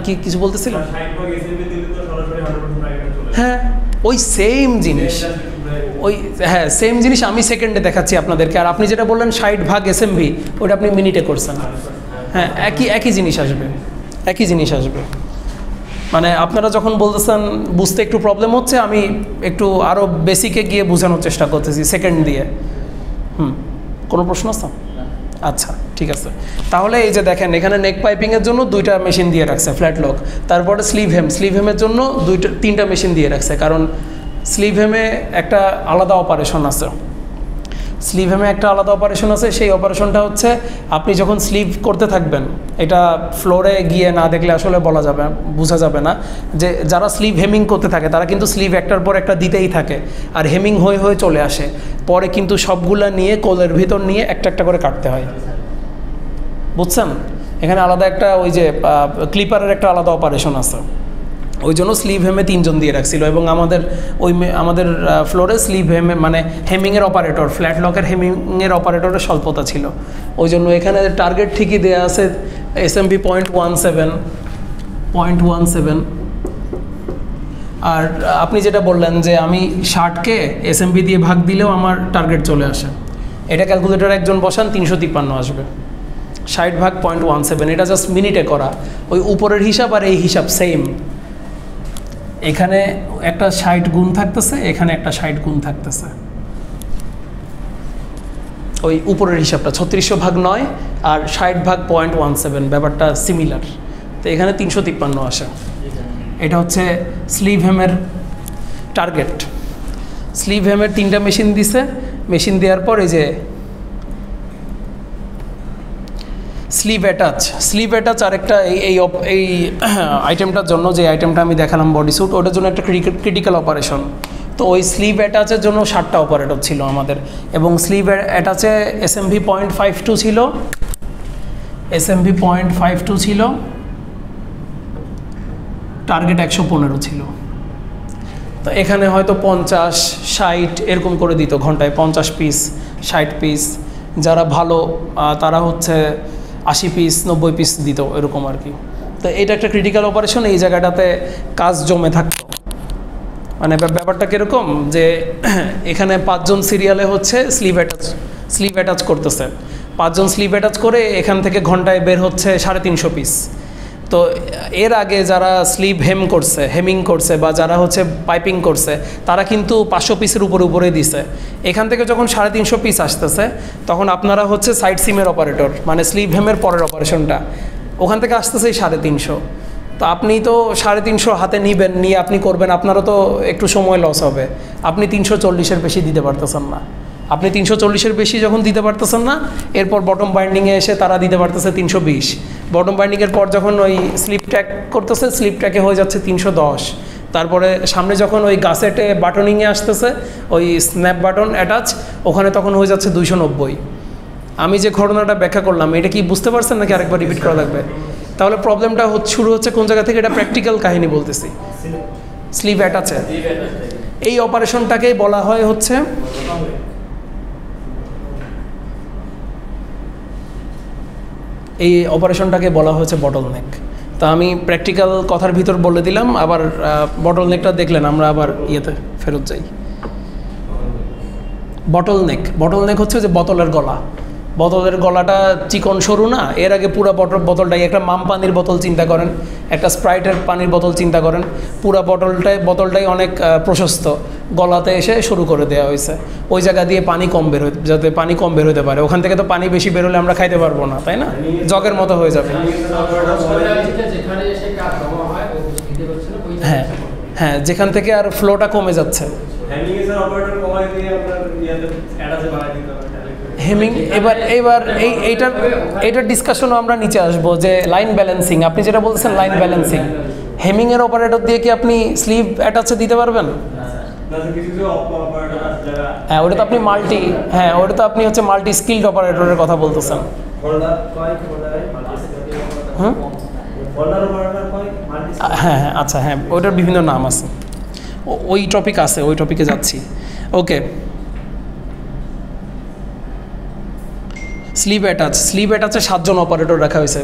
কি কিছু বলতেছিলাম? হ্যাঁ, ওই সেম জিনিস, ওই হ্যাঁ সেম জিনিস আমি সেকেন্ডে দেখাচ্ছি আপনাদেরকে। আর আপনি যেটা বললেন 60 ভাগ এসএমভি, ওটা আপনি মিনিটে করছেন। হ্যাঁ, একই জিনিস আসবে, একই জিনিস আসবে। মানে আপনারা যখন বলতেছেন বুঝতে একটু প্রবলেম হচ্ছে, আমি একটু আরও বেসিকে গিয়ে বোঝানোর চেষ্টা করতেছি সেকেন্ড দিয়ে। কোনো প্রশ্ন আছে? আচ্ছা, ঠিক আছে। তাহলে এই যে দেখেন, এখানে নেক পাইপিংয়ের জন্য 2টা মেশিন দিয়ে রাখছে, ফ্ল্যাট লক। তারপরে স্লিভ হেমের জন্য 3টা মেশিন দিয়ে রাখছে, কারণ স্লিভ হেমে একটা আলাদা অপারেশন আছে। স্লিভ হেমে একটা আলাদা অপারেশন আছে, সেই অপারেশনটা হচ্ছে আপনি যখন স্লিভ করতে থাকবেন, এটা ফ্লোরে গিয়ে না দেখলে আসলে বোঝা যাবে না, যে যারা স্লিভ হেমিং করতে থাকে তারা কিন্তু স্লিভ একটার পর একটা দিতেই থাকে, আর হেমিং হয়ে হয়ে চলে আসে। পরে কিন্তু সবগুলা নিয়ে কোলের ভিতর নিয়ে একটা একটা করে কাটতে হয়, বুঝছেন? এখানে আলাদা একটা ওই যে ক্লিপারের একটা আলাদা অপারেশন আছে, ওই জন্য স্লিভ হেমে 3 জন দিয়ে রাখছিল। এবং আমাদের ফ্লোরে স্লিভ হেমে মানে হেমিংয়ের অপারেটর, ফ্ল্যাট লকের হেমিংয়ের অপারেটরের স্বল্পতা ছিল, ওই জন্য এখানে টার্গেট ঠিকই দেওয়া আছে এসএমভি 0.17। আর আপনি যেটা বললেন যে আমি 60কে এসএমভি দিয়ে ভাগ দিলেও আমার টার্গেট চলে আসে, এটা ক্যালকুলেটর একজন বসান 353 আসবে। 60 ভাগ 0.17, এটা জাস্ট মিনিটে করা। ওই উপরের হিসাব আর এই হিসাব সেম। এখানে একটা 60 গুণ থাকতেছে, এখানে একটা 60 গুণ থাকতেছে। ওই উপরের হিসাবটা 3600 ভাগ 9 আর 60 ভাগ 0.17, ব্যাপারটা সিমিলার। তো এখানে 353 আসে। এটা হচ্ছে স্লিভ হেমের টার্গেট। স্লিভ হেমের 3টা মেশিন দিছে, মেশিন দেওয়ার পর এই যে স্লিভ অ্যাটাচ আরেকটা এই আইটেমটার জন্য, যে আইটেমটা আমি দেখালাম বডি স্যুট, ওটার জন্য একটা ক্রিটিক্যাল অপারেশন। তো ওই স্লিভ অ্যাটাচের জন্য 7টা অপারেটর ছিল আমাদের, এবং স্লিভ অ্যাটাচে এসএমভি 0.52 ছিল, এসএমভি 0.52 ছিল, টার্গেট 115 ছিল। তো এখানে হয়তো 50-60 এরকম করে দিত ঘন্টায়, 50 পিস 60 পিস, যারা ভালো তারা হচ্ছে 80 পিস 90 পিস দিত, এরকম আর কি। তো এটা একটা ক্রিটিক্যাল অপারেশন, এই জায়গাটাতে কাজ জমে থাকতো। মানে ব্যাপারটা কীরকম, যে এখানে 5 জন সিরিয়ালে হচ্ছে স্লিভ অ্যাটাচ করতেছে, 5 জন স্লিভ অ্যাটাচ করে এখান থেকে ঘন্টায় বের হচ্ছে 350 পিস। তো এর আগে যারা স্লিভ হেমিং করছে বা যারা হচ্ছে পাইপিং করছে, তারা কিন্তু 500 পিসের উপরে দিছে। এখান থেকে যখন 350 পিস আসতেছে, তখন আপনারা হচ্ছে সাইড সিমের অপারেটর, মানে স্লিভ হেমের পরের অপারেশনটা, ওখান থেকে আসতেছে 350। তো আপনি তো 350 হাতে নিয়ে আপনি করবেন, আপনারও তো একটু সময় লস হবে। আপনি 340-এর বেশি দিতে পারতেছেন না। আপনি 340-এর বেশি যখন দিতে পারতেছেন না, এরপর বটম বাইন্ডিংয়ে এসে তারা দিতে পারতেছে 320। বটম বাইন্ডিংয়ের পর যখন ওই স্লিপ ট্যাক করতেছে, স্লিপ ট্যাকে হয়ে যাচ্ছে 310। তারপরে সামনে যখন ওই গাসেটে বাটনিংয়ে আসতেছে, ওই স্ন্যাপ বাটন অ্যাটাচ, ওখানে তখন হয়ে যাচ্ছে 290। আমি যে ঘটনাটা ব্যাখ্যা করলাম, এটা কি বুঝতে পারছেন নাকি আরেকবার রিপিট করা লাগবে? তাহলে প্রবলেমটা শুরু হচ্ছে কোন জায়গা থেকে, এটা প্র্যাকটিক্যাল কাহিনী বলতেছি। স্লিভ অ্যাটাচে এই অপারেশনটাকেই বলা হয় হচ্ছে বটলনেক। তা আমি প্র্যাকটিক্যাল কথার ভিতর বলে দিলাম, আবার বটল নেকটা দেখলেন, আমরা আবার ইয়েতে ফেরত যাই। বটল নেক হচ্ছে যে বোতলের গলা, বোতলের গলাটা চিকন সরু না, এর আগে পুরো বোতলটাই, একটা মাম পানির বোতল চিন্তা করেন, একটা স্প্রাইটের পানির বোতল চিন্তা করেন, পুরো বোতলটাই অনেক প্রশস্ত, গলাতে এসে শুরু করে দেওয়া হয়েছে ওই জায়গা দিয়ে পানি কম বের হতে, যাতে পানি কম বের হতে পারে। ওখান থেকে তো পানি বেশি বেরোলে আমরা খাইতে পারবো না, তাই না, জগের মতো হয়ে যাবে। হ্যাঁ হ্যাঁ, যেখান থেকে আর ফ্লোটা কমে যাচ্ছে। হেমিং এবার এইটার ডিসকাশনও আমরা নিচে আসবো, যে লাইন ব্যালেন্সিং, আপনি যেটা বলছেন লাইন ব্যালেন্সিং, হেমিংয়ের অপারেটর দিয়ে কি আপনি স্লিভ অ্যাটাচে দিতে পারবেন? হ্যাঁ, ওটা তো আপনি ওটা তো আপনি হচ্ছে মাল্টি স্কিলড অপারেটরের কথা বলতেছেন। হ্যাঁ হ্যাঁ, আচ্ছা হ্যাঁ, ওইটার বিভিন্ন নাম আছে, ওই টপিকে যাচ্ছি। ওকে, স্লিভ অ্যাটাচে 7 জন অপারেটর রাখা হয়েছে।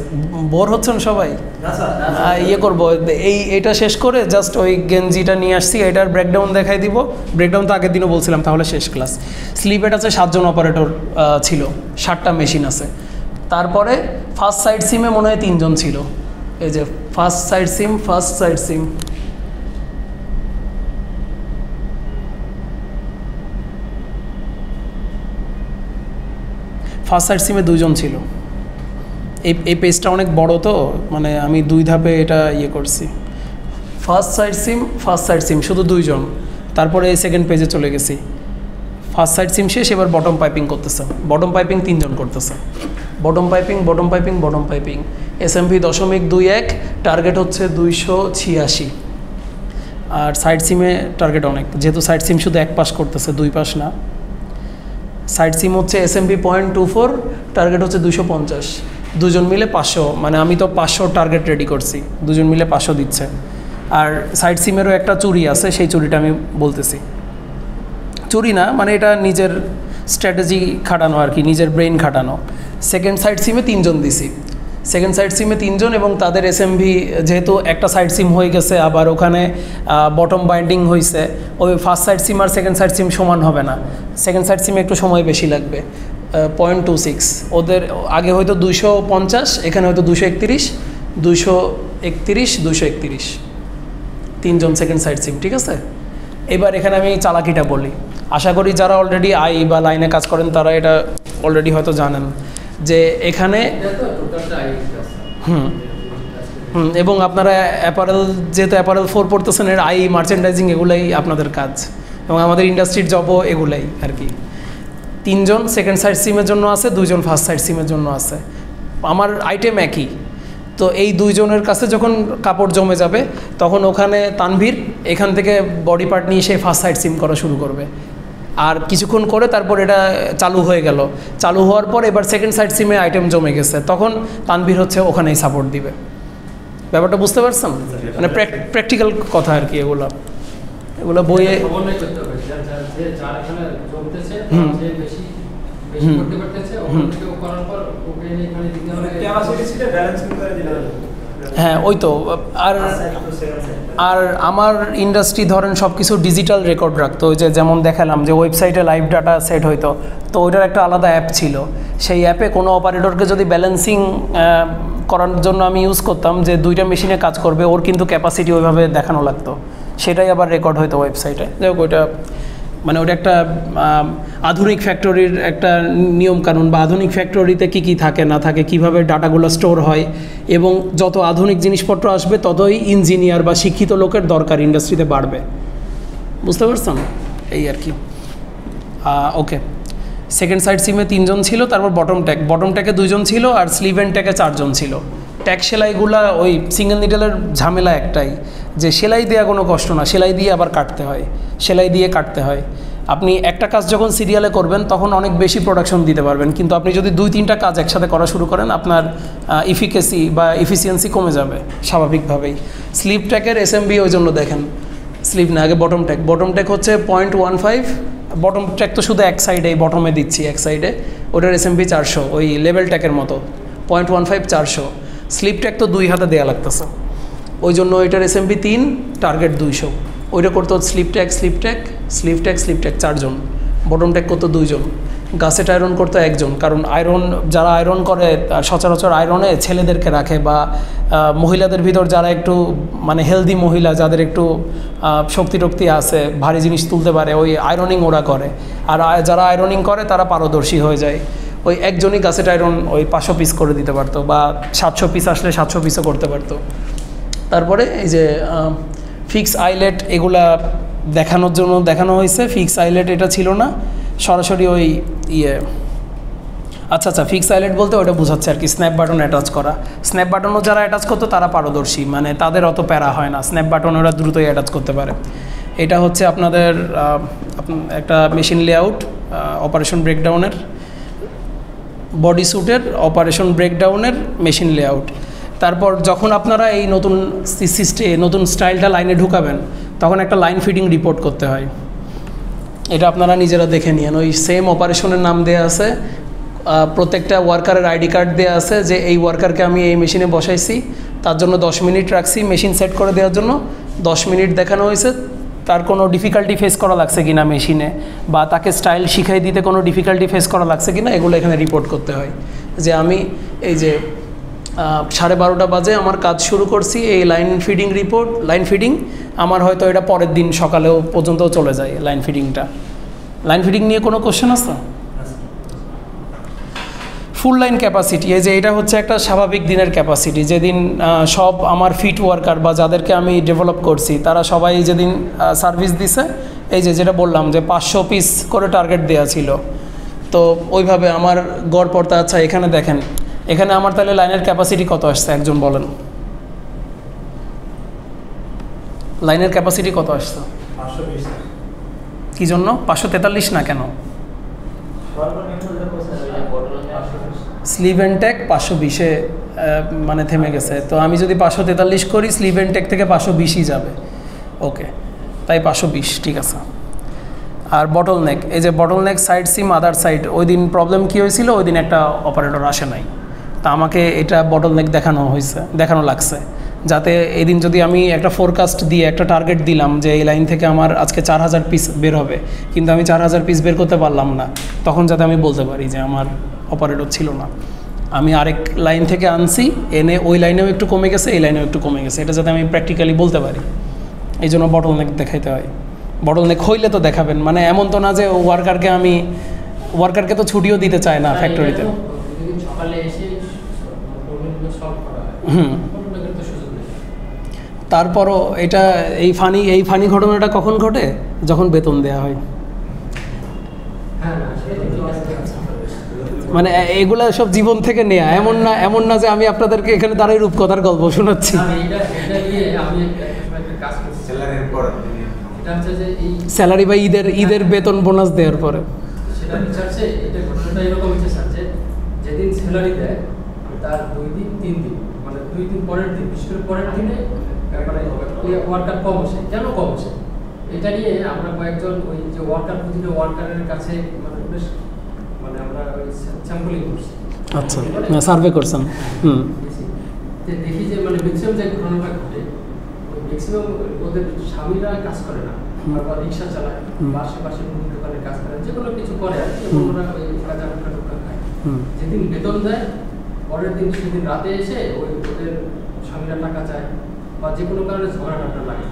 বোর হচ্ছেন সবাই? ইয়ে করবো, এইটা শেষ করে জাস্ট ওই গেঞ্জিটা নিয়ে আসছি, এটার ব্রেকডাউন দেখাই দিব। ব্রেকডাউন তো আগের দিনও বলছিলাম, তাহলে শেষ ক্লাস। স্লিভ অ্যাটাচে 7 জন অপারেটর ছিল, 7টা মেশিন আছে। তারপরে ফার্স্ট সাইড সিমে মনে হয় 3 জন ছিল। এই যে ফার্স্ট সাইড সিম ফার্স্ট সাইড সিমে 2 জন ছিল। এই পেজটা অনেক বড়, তো মানে আমি 2 ধাপে এটা ইয়ে করছি। ফার্স্ট সাইড সিম শুধু 2 জন। তারপরে এই সেকেন্ড পেজে চলে গেছি। ফার্স্ট সাইড সিম শেষ, এবার বটম পাইপিং করতেছে। বটম পাইপিং 3 জন করতেছে। বটম পাইপিং SMV 0.21, টার্গেট হচ্ছে 286। আর সাইড সিমে টার্গেট অনেক, যেহেতু সাইড সিম শুধু এক পাশ করতেছে, 2 পাশ না। সাইড সিম হচ্ছে SMV 0.24, টার্গেট হচ্ছে 250। 2 জন মিলে 500, মানে আমি তো 500 টার্গেট রেডি করছি, 2 জন মিলে 500 দিচ্ছে। আর সাইড সিমেরও একটা চুরি আছে, সেই চুরিটা আমি বলতেছি। চুরি না, মানে এটা নিজের স্ট্র্যাটেজি খাটানো আর কি, নিজের ব্রেইন খাটানো। সেকেন্ড সাইড সিমে 3 জন দিছি। এবং তাদের SMV যেহেতু একটা সাইড সিম হয়ে গেছে, আবার ওখানে বটম বাইন্ডিং হয়েছে, ওই ফার্স্ট সাইড সিম আর সেকেন্ড সাইড সিম সমান হবে না। সেকেন্ড সাইড সিমে একটু সময় বেশি লাগবে, 0.26। ওদের আগে হয়তো 250, এখানে হয়তো 231, 231। 3 জন সেকেন্ড সাইড সিম, ঠিক আছে। এবার এখানে আমি চালাকিটা বলি, আশা করি যারা অলরেডি বা লাইনে কাজ করেন তারা এটা অলরেডি হয়তো জানেন, যে এখানে এবং আপনারা যেহেতু অ্যাপারেল 4 পড়তেছেন, এর মার্চেন্ডাইজিং এগুলাই আপনাদের কাজ, এবং আমাদের ইন্ডাস্ট্রির জবও এগুলাই আর কি। 3 জন সেকেন্ড সাইড সিমের জন্য আছে, 2 জন ফার্স্ট সাইড সিমের জন্য আছে। আমার আইটেম একই, তো এই 2 জনের কাছে যখন কাপড় জমে যাবে, তখন ওখানে তানভীর এখান থেকে বডি পার্ট নিয়ে সে ফার্স্ট সাইড সিম করা শুরু করবে। আর কিছুক্ষণ করে তারপর এটা চালু হয়ে গেল। চালু হওয়ার পর এবার সেকেন্ড সাইড সিমে আইটেম জমে গেছে, তখন তানভীর হচ্ছে ওখানেই সাপোর্ট দিবে। ব্যাপারটা বুঝতে পারছেন? মানে প্র্যাকটিক্যাল কথা আর কি, এগুলো বইয়ে। হ্যাঁ, ওই তো। আর আমার ইন্ডাস্ট্রি ধরেন সব কিছু ডিজিটাল রেকর্ড রাখতো, ওই যেমন দেখালাম যে ওয়েবসাইটে লাইভ ডাটা সেট হইতো, তো ওইটার একটা আলাদা অ্যাপ ছিল। সেই অ্যাপে কোনো অপারেটরকে যদি ব্যালেন্সিং করার জন্য আমি ইউজ করতাম, যে 2টা মেশিনে কাজ করবে, ওর কিন্তু ক্যাপাসিটি ওইভাবে দেখানো লাগতো, সেটাই আবার রেকর্ড হইতো ওয়েবসাইটে। যাই হোক, ওইটা মানে ওটা একটা আধুনিক ফ্যাক্টরির একটা নিয়মকানুন, বা আধুনিক ফ্যাক্টরিতে কী থাকে না থাকে, কিভাবে ডাটাগুলো স্টোর হয়, এবং যত আধুনিক জিনিসপত্র আসবে ততই ইঞ্জিনিয়ার বা শিক্ষিত লোকের দরকার ইন্ডাস্ট্রিতে বাড়বে। বুঝতে পারছেন? এই আর কি। ওকে, সেকেন্ড সাইড সিমে 3 জন ছিল, তারপর বটম ট্যাকে 2 জন ছিল, আর স্লিভ অ্যান্ড ট্যাকে 4 জন ছিল। ট্যাগ সেলাইগুলা ওই সিঙ্গেল নিডেলের ঝামেলা একটাই, যে সেলাই দেওয়া কোনো কষ্ট না, সেলাই দিয়ে আবার কাটতে হয়। আপনি একটা কাজ যখন সিরিয়ালে করবেন তখন অনেক বেশি প্রোডাকশন দিতে পারবেন, কিন্তু আপনি যদি 2-3টা কাজ একসাথে করা শুরু করেন, আপনার ইফিকেসি বা এফিসিয়েন্সি কমে যাবে স্বাভাবিকভাবেই। স্লিভ ট্যাকের SMV ওই জন্য দেখেন, স্লিভ না, আগে বটম ট্যাক হচ্ছে 0.15। বটম ট্যাক তো শুধু এক সাইডে, বটমে দিচ্ছি এক সাইডে, ওটার SMV 400, ওই লেভেল ট্যাকের মতো 0.15 400। স্লিপ ট্যাগ তো 2 হাতে দেওয়া লাগতেছে, ওই জন্য ওইটার এসএমবি 3, টার্গেট 200। ওইটা করতো স্লিপ ট্যাগ 4 জন, বটম ট্যাগ করতো 2 জন, গাসেট আয়রন করতো 1 জন। কারণ যারা আয়রন করে সচরাচর আয়রনে ছেলেদেরকে রাখে বা মহিলাদের ভিতর যারা একটু মানে হেলদি মহিলা, যাদের একটু শক্তি টক্তি আছে, ভারী জিনিস তুলতে পারে, ওই আয়রনিং ওরা করে। আর যারা আয়রনিং করে তারা পারদর্শী হয়ে যায়। ওই একজনই গাসেট আয়রন ওই 500 পিস করে দিতে পারতো, বা 700 পিস আসলে 700 পিসও করতে পারতো। তারপরে এই যে ফিক্স আইলেট এগুলা দেখানোর জন্য দেখানো হয়েছে। ফিক্স আইলেট এটা ছিল না, সরাসরি ওই আচ্ছা ফিক্স আইলেট বলতে ওটা বোঝাচ্ছে আর কি স্ন্যাপ বাটন অ্যাটাচ করা। স্ন্যাপ বাটনও যারা অ্যাটাচ করতো তারা পারদর্শী, মানে তাদের অত প্যারা হয় না, স্ন্যাপ বাটন ওরা দ্রুতই অ্যাটাচ করতে পারে। এটা হচ্ছে আপনাদের একটা মেশিন লেআউট অপারেশন ব্রেকডাউনের, বডি স্যুটের অপারেশন ব্রেকডাউনের মেশিন লেআউট। তারপর যখন আপনারা এই নতুন স্টাইলটা লাইনে ঢুকাবেন, তখন একটা লাইন ফিটিং রিপোর্ট করতে হয়। এটা আপনারা নিজেরা দেখে নিন, ওই সেম অপারেশনের নাম দেওয়া আছে, প্রত্যেকটা ওয়ার্কারের আইডি কার্ড দেওয়া আছে যে এই ওয়ার্কারকে আমি এই মেশিনে বসাইছি, তার জন্য 10 মিনিট রাখছি মেশিন সেট করে দেওয়ার জন্য, 10 মিনিট দেখানো হয়েছে, তার কোনো ডিফিকাল্টি ফেস করা লাগছে কিনা মেশিনে, বা তাকে স্টাইল শিখাই দিতে কোনো ডিফিকাল্টি ফেস করা লাগছে কিনা, এগুলো এখানে রিপোর্ট করতে হয়। যে আমি এই যে 12:30 বাজে আমার কাজ শুরু করছি, এই লাইন ফিডিং আমার হয়তো এটা পরের দিন সকালেও পর্যন্ত চলে যায় লাইন ফিডিং নিয়ে কোনো কোশ্চেন আছে? ফুল লাইন ক্যাপাসিটি, এই যে এটা হচ্ছে একটা স্বাভাবিক দিনের ক্যাপাসিটি, যেদিন সব আমার ফিট ওয়ার্কার বা যাদেরকে আমি ডেভেলপ করছি তারা সবাই যেদিন সার্ভিস দিছে, এই যেটা বললাম যে 500 পিস করে টার্গেট দেওয়া ছিল, তো ওইভাবে আমার গড় পড়তা। আচ্ছা এখানে দেখেন, এখানে আমার তাহলে লাইনের ক্যাপাসিটি কত আসছে একজন বলেন? লাইনের ক্যাপাসিটি কত আসছে? 520। কী জন্য 543 না কেন? স্লিভ অ্যান্ড ট্যাগ 520-এ মানে থেমে গেছে, তো আমি যদি 543 করি স্লিভ অ্যান্ড ট্যাগ থেকে 520ই যাবে। ওকে, তাই 520 ঠিক আছে। আর বটল নেক, এই যে বটল নেক সাইড সিম আদার সাইড, ওই দিন প্রবলেম কী হয়েছিল, ওই দিন একটা অপারেটর আসে নাই, তা আমাকে এটা বটল নেক দেখানো লাগছে, যাতে এদিন যদি আমি একটা ফোরকাস্ট দিয়ে একটা টার্গেট দিলাম যে এই লাইন থেকে আমার আজকে 4000 পিস বের হবে, কিন্তু আমি 4000 পিস বের করতে পারলাম না, তখন যাতে আমি বলতে পারি যে আমার অপারেটর ছিল না, আমি আরেক লাইন থেকে আনছি, এনে ওই লাইনেও একটু কমে গেছে, এই লাইনেও একটু কমে গেছে, এটা যাতে আমি প্র্যাকটিক্যালি বলতে পারি, এই জন্য বটল নেক দেখাইতে হয়। বটল নেক হইলে তো দেখাবেন, মানে এমন তো না যে ওয়ার্কারকে তো ছুটিও দিতে চায় না ফ্যাক্টরিতে। সকালে এসে সলভ করা হয়, তারপরও এটা এই ফানি ঘটনাটা কখন ঘটে? যখন বেতন দেয়া হয়। মানে এগুলা সব জীবন থেকে নেয়া, এমন না যে আমি আপনাদেরকে এখানে দাঁড়াই রূপকথার গল্প শোনাচ্ছি। স্যালারি বা ঈদের বেতন বোনাস দেওয়ার পরে সেটা রিসার্চে এটা ঘটনাটা এরকম হচ্ছে স্যার, যে যেদিন স্যালারি দেয় তার 2 দিন 3 দিন মানে 2 দিন পরের দিন, বিশেষ করে পরের দিনে মানে ওয়ার্কার কম আসে। কেন কম আসে এটা নিয়ে আমরা কয়েকজন ওই যে প্রতিটা ওয়ার্কারের কাছে মানে আমরা ওই স্যাম্পলিং করছি। আচ্ছা, সার্ভে করছেন। দেখি যে মানে ম্যাক্সিমাম যে ঘটনাটা ঘটে, ম্যাক্সিমাম ওদের স্বামীরা কাজ করে না, বা রিক্সা চালায় বা আশেপাশে মুদি দোকানে কাজ করে, যে কোনো কিছু করে আর কি, ওরা ওই কাজা টোকা খায়। যেদিন বেতন দেয় পরের দিন সেদিন রাতে এসে ওই ওদের স্বামীরা টাকা চায় বা যে কোনো কারণে ঝগড়াটা লাগে,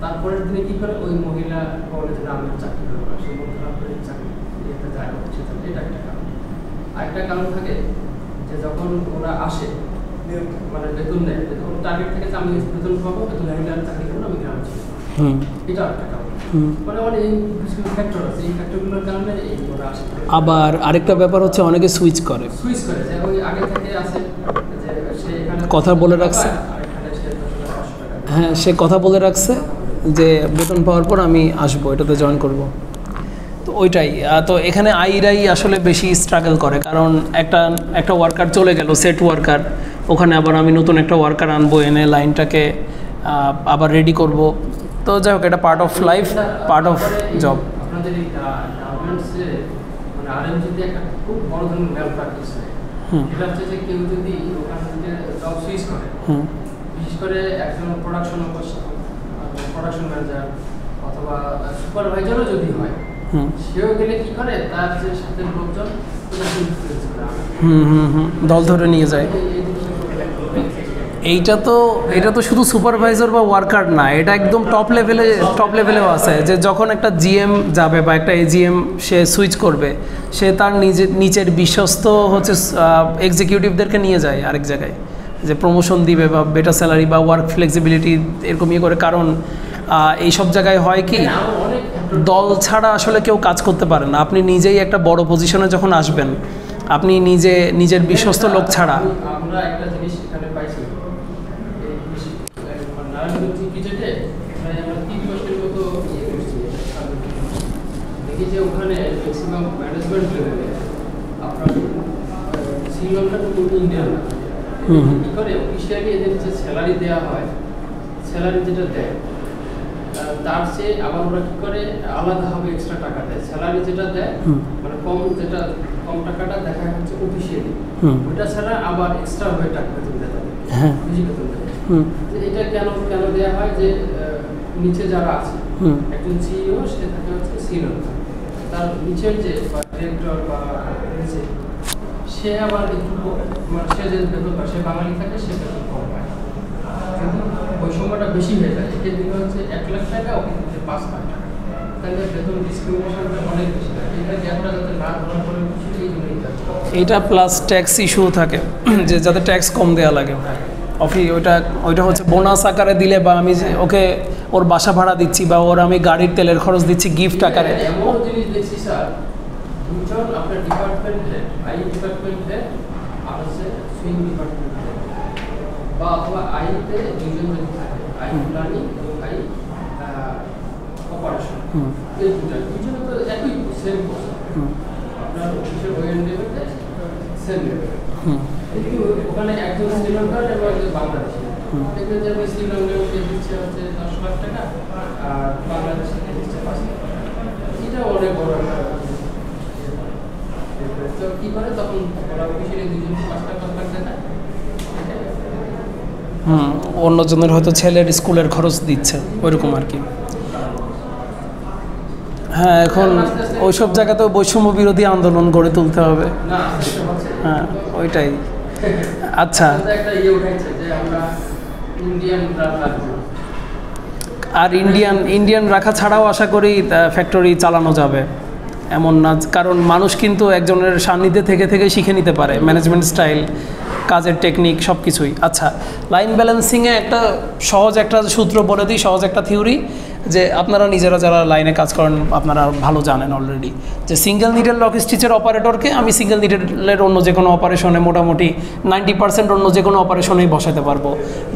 তারপরের দিনে কি করে ওই মহিলা বলে যে আমি চাকরি করবো না, সে মন খারাপ করে চাকরি ইয়েতে যায় না, এটা একটা কারণ। আরেকটা কারণ থাকে যে যখন ওরা আসে মানে বেতন নেয়, তখন টার্গেট থেকে আমি বেতন পাবো, বেতন নিলে আমি চাকরি করবো, আমি গ্রামে চলে যাবো, এটা একটা কারণ। মানে অনেক কিছু ফ্যাক্টর আছে, এই ফ্যাক্টরগুলোর কারণে এই ওরা আসে। আবার আরেকটা ব্যাপার হচ্ছে অনেকে সুইচ করে যে ওই আগে থেকে আছে যে সে এখানে কথা বলে রাখছে, হ্যাঁ সে কথা বলে রাখছে যে বেতন পাওয়ার পর আমি আসবো, এটাতে জয়েন করব। তো ওইটাই তো এখানে আইরাই আসলে বেশি স্ট্রাগল করে, কারণ একটা ওয়ার্কার চলে গেল, সেট ওয়ার্কার, ওখানে আবার আমি নতুন একটা ওয়ার্কার আনবো, এনে লাইনটাকে আবার রেডি করব। তো যাই হোক, এটা part of life, part of job. আপনাদের এই গার্মেন্টসে মানে আরএমজিতে একটা খুব বড় ধরনের ম্যাল প্র্যাকটিস হয়, এটা হচ্ছে যে কেউ যদি ওখান থেকে জব সুইচ করে, বিশেষ করে একজন প্রোডাকশন ম্যানেজার অথবা সুপারভাইজারও যদি হয়, সেও গেলে কি করে তার যে সাথে লোকজন দল ধরে নিয়ে যায়। এটা তো শুধু সুপারভাইজার বা ওয়ার্কার না, এটা একদম টপ লেভেলেও আছে, যে যখন একটা জিএম যাবে বা একটা এজিএম সে সুইচ করবে, সে তার নিচের বিশ্বস্ত হচ্ছে এক্সিকিউটিভদেরকে নিয়ে যায় আরেক জায়গায়, যে প্রমোশন দিবে বা বেটার স্যালারি বা ওয়ার্ক ফ্লেক্সিবিলিটি এরকম ইয়ে করে। কারণ এইসব জায়গায় হয় কি, দল ছাড়া আসলে কেউ কাজ করতে পারে না। আপনি নিজেই একটা বড় পজিশনে যখন আসবেন, আপনি নিজের বিশ্বস্ত লোক ছাড়া। আমরা একটা জিনিস এখানে পাইছি, দেখি যে ওখানে ম্যাক্সিমাম ম্যানেজমেন্ট লেভেলে আপনার শ্রীলঙ্কা ইন্ডিয়ান কি করে অফিসিয়ালি এদের যে স্যালারি দেওয়া হয়, স্যালারি যেটা দেয় তার চেয়ে আবার ওরা কি করে আলাদাভাবে এক্সট্রা টাকা দেয়। স্যালারি যেটা দেয় মানে কম টাকাটা দেখা হচ্ছে অফিসিয়ালি, ওইটা ছাড়া আবার এক্সট্রা ভাবে টাকা বেতন দেয়, বেশি বেতন দেয়। এটা কেন দেওয়া হয়, যে নিচে যারা আছে, একজন সিইও সে থাকে হচ্ছে শ্রীলঙ্কা, তার নিচের যে ডিরেক্টর বা সে আবার একটু মানে সে যে বেতন পায়, সে বাঙালি থাকে, সে বেতন কম পায়। কিন্তু বৈষম্যটা বেশি হয়ে যায়, একে দিকে হচ্ছে 1 লাখ টাকা, ওকে দিতে 5 লাখ টাকা, তাহলে বেতন ডিসক্রিমিনেশনটা অনেক বেশি থাকে। এটা গ্যাপটা যাতে না ধরা পড়ে, এই জন্যই এটা প্লাস ট্যাক্স ইস্যু থাকে, যে যাতে ট্যাক্স কম দেওয়া লাগে। ওইটা হচ্ছে বোনাস আকারে দিলে, বা আমি যে ওর বাসা ভাড়া দিচ্ছি বা ওর আমি গাড়ির তেলের খরচ দিচ্ছি গিফট আকারে। এমন জিনিস দেখছি স্যার, দুজন আপনার ডিপার্টমেন্টে, আই ডিপার্টমেন্টে আর হচ্ছে সুইং ডিপার্টমেন্টে, বা অথবা আইতে দুজন যদি থাকে, আই প্ল্যানিং এবং আই অপারেশন, এই দুজনে তো একই সেম পোস্ট, আপনার অফিসের ওয়েন লেভেলে সেম লেভেল, কিন্তু ওখানে একজন শ্রীলঙ্কার এবং একজন বাংলাদেশি। দেখবেন যে আমি শ্রীলঙ্কাকে দিচ্ছে হচ্ছে 10 লাখ টাকা, আর বাংলাদেশকে দিচ্ছে 5 লাখ টাকা। এটা অনেক বড় একটা, তো কি করে তখন ওরা অফিসের দুজনকে 5 লাখ দেয়, অন্যজনের হয়তো ছেলের স্কুলের খরচ দিচ্ছে, ওইরকম আর কি। হ্যাঁ, এখন ওইসব জায়গাতেও বৈষম্য বিরোধী আন্দোলন গড়ে তুলতে হবে। হ্যাঁ, ওইটাই। আচ্ছা, আর ইন্ডিয়ান রাখা ছাড়াও আশা করি ফ্যাক্টরি চালানো যাবে, এমন না। কারণ মানুষ কিন্তু একজনের সান্নিধ্যে থেকে শিখে নিতে পারে ম্যানেজমেন্ট স্টাইল, কাজের টেকনিক, সব কিছুই। আচ্ছা, লাইন ব্যালেন্সিংয়ে একটা সহজ একটা সূত্র বলে দিই, সহজ একটা থিওরি, যে আপনারা নিজেরা যারা লাইনে কাজ করেন আপনারা ভালো জানেন অলরেডি, যে সিঙ্গেল নিডেল লক স্টিচের অপারেটরকে আমি সিঙ্গেল নিডেলের অন্য যে কোনো অপারেশনে মোটামুটি 90% অন্য যে কোনো অপারেশনেই বসাতে পারবো।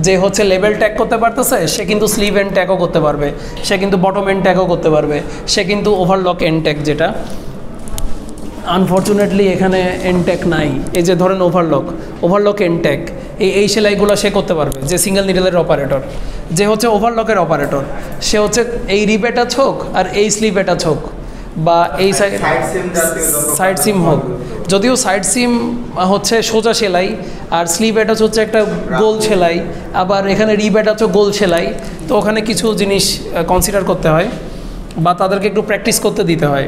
যে হচ্ছে লেভেল ট্যাগ করতে পারতেছে, সে কিন্তু স্লিভ এন্ড ট্যাগও করতে পারবে, সে কিন্তু বটম এন্ড ট্যাগও করতে পারবে, সে কিন্তু ওভারলক এন্ড ট্যাগ, যেটা আনফর্চুনেটলি এখানে এনটেক নাই। এই যে ধরেন ওভারলক এনটেক, এই সেলাইগুলো সে করতে পারবে, যে সিঙ্গেল নিডেলের অপারেটর। যে হচ্ছে ওভারলকের অপারেটর, সে হচ্ছে এই রিপ অ্যাটাচ হোক আর এই স্লিভ অ্যাটাচ হোক, বা এই সাইড সিম হোক। যদিও সাইড সিম হচ্ছে সোজা সেলাই, আর স্লিভ অ্যাটাচ হচ্ছে একটা গোল সেলাই, আবার এখানে রিপ অ্যাটাচও গোল সেলাই। তো ওখানে কিছু জিনিস কনসিডার করতে হয়, বা তাদেরকে একটু প্র্যাকটিস করতে দিতে হয়।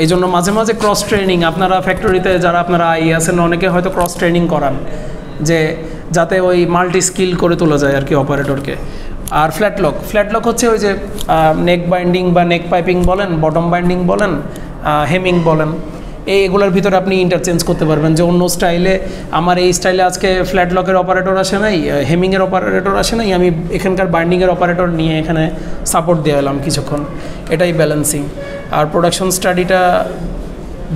এই জন্য মাঝে মাঝে ক্রস ট্রেনিং, আপনারা ফ্যাক্টরিতে যারা আপনারা আছেন অনেকে হয়তো ক্রস ট্রেনিং করান, যে যাতে ওই মাল্টি স্কিল করে তোলা যায় আর কি অপারেটরকে। আর ফ্ল্যাটলক হচ্ছে ওই যে নেক বাইন্ডিং বা নেক পাইপিং বলেন, বটম বাইন্ডিং বলেন, হেমিং বলেন, এইগুলোর ভিতরে আপনি ইন্টারচেঞ্জ করতে পারবেন। যে অন্য স্টাইলে আমার এই স্টাইলে আজকে ফ্ল্যাটলকের অপারেটর আসে নাই, হেমিংয়ের অপারেটর আসে নাই, আমি এখানকার বাইন্ডিংয়ের অপারেটর নিয়ে এখানে সাপোর্ট দিয়ে এলাম কিছুক্ষণ। এটাই ব্যালেন্সিং। আর প্রোডাকশন স্টাডিটা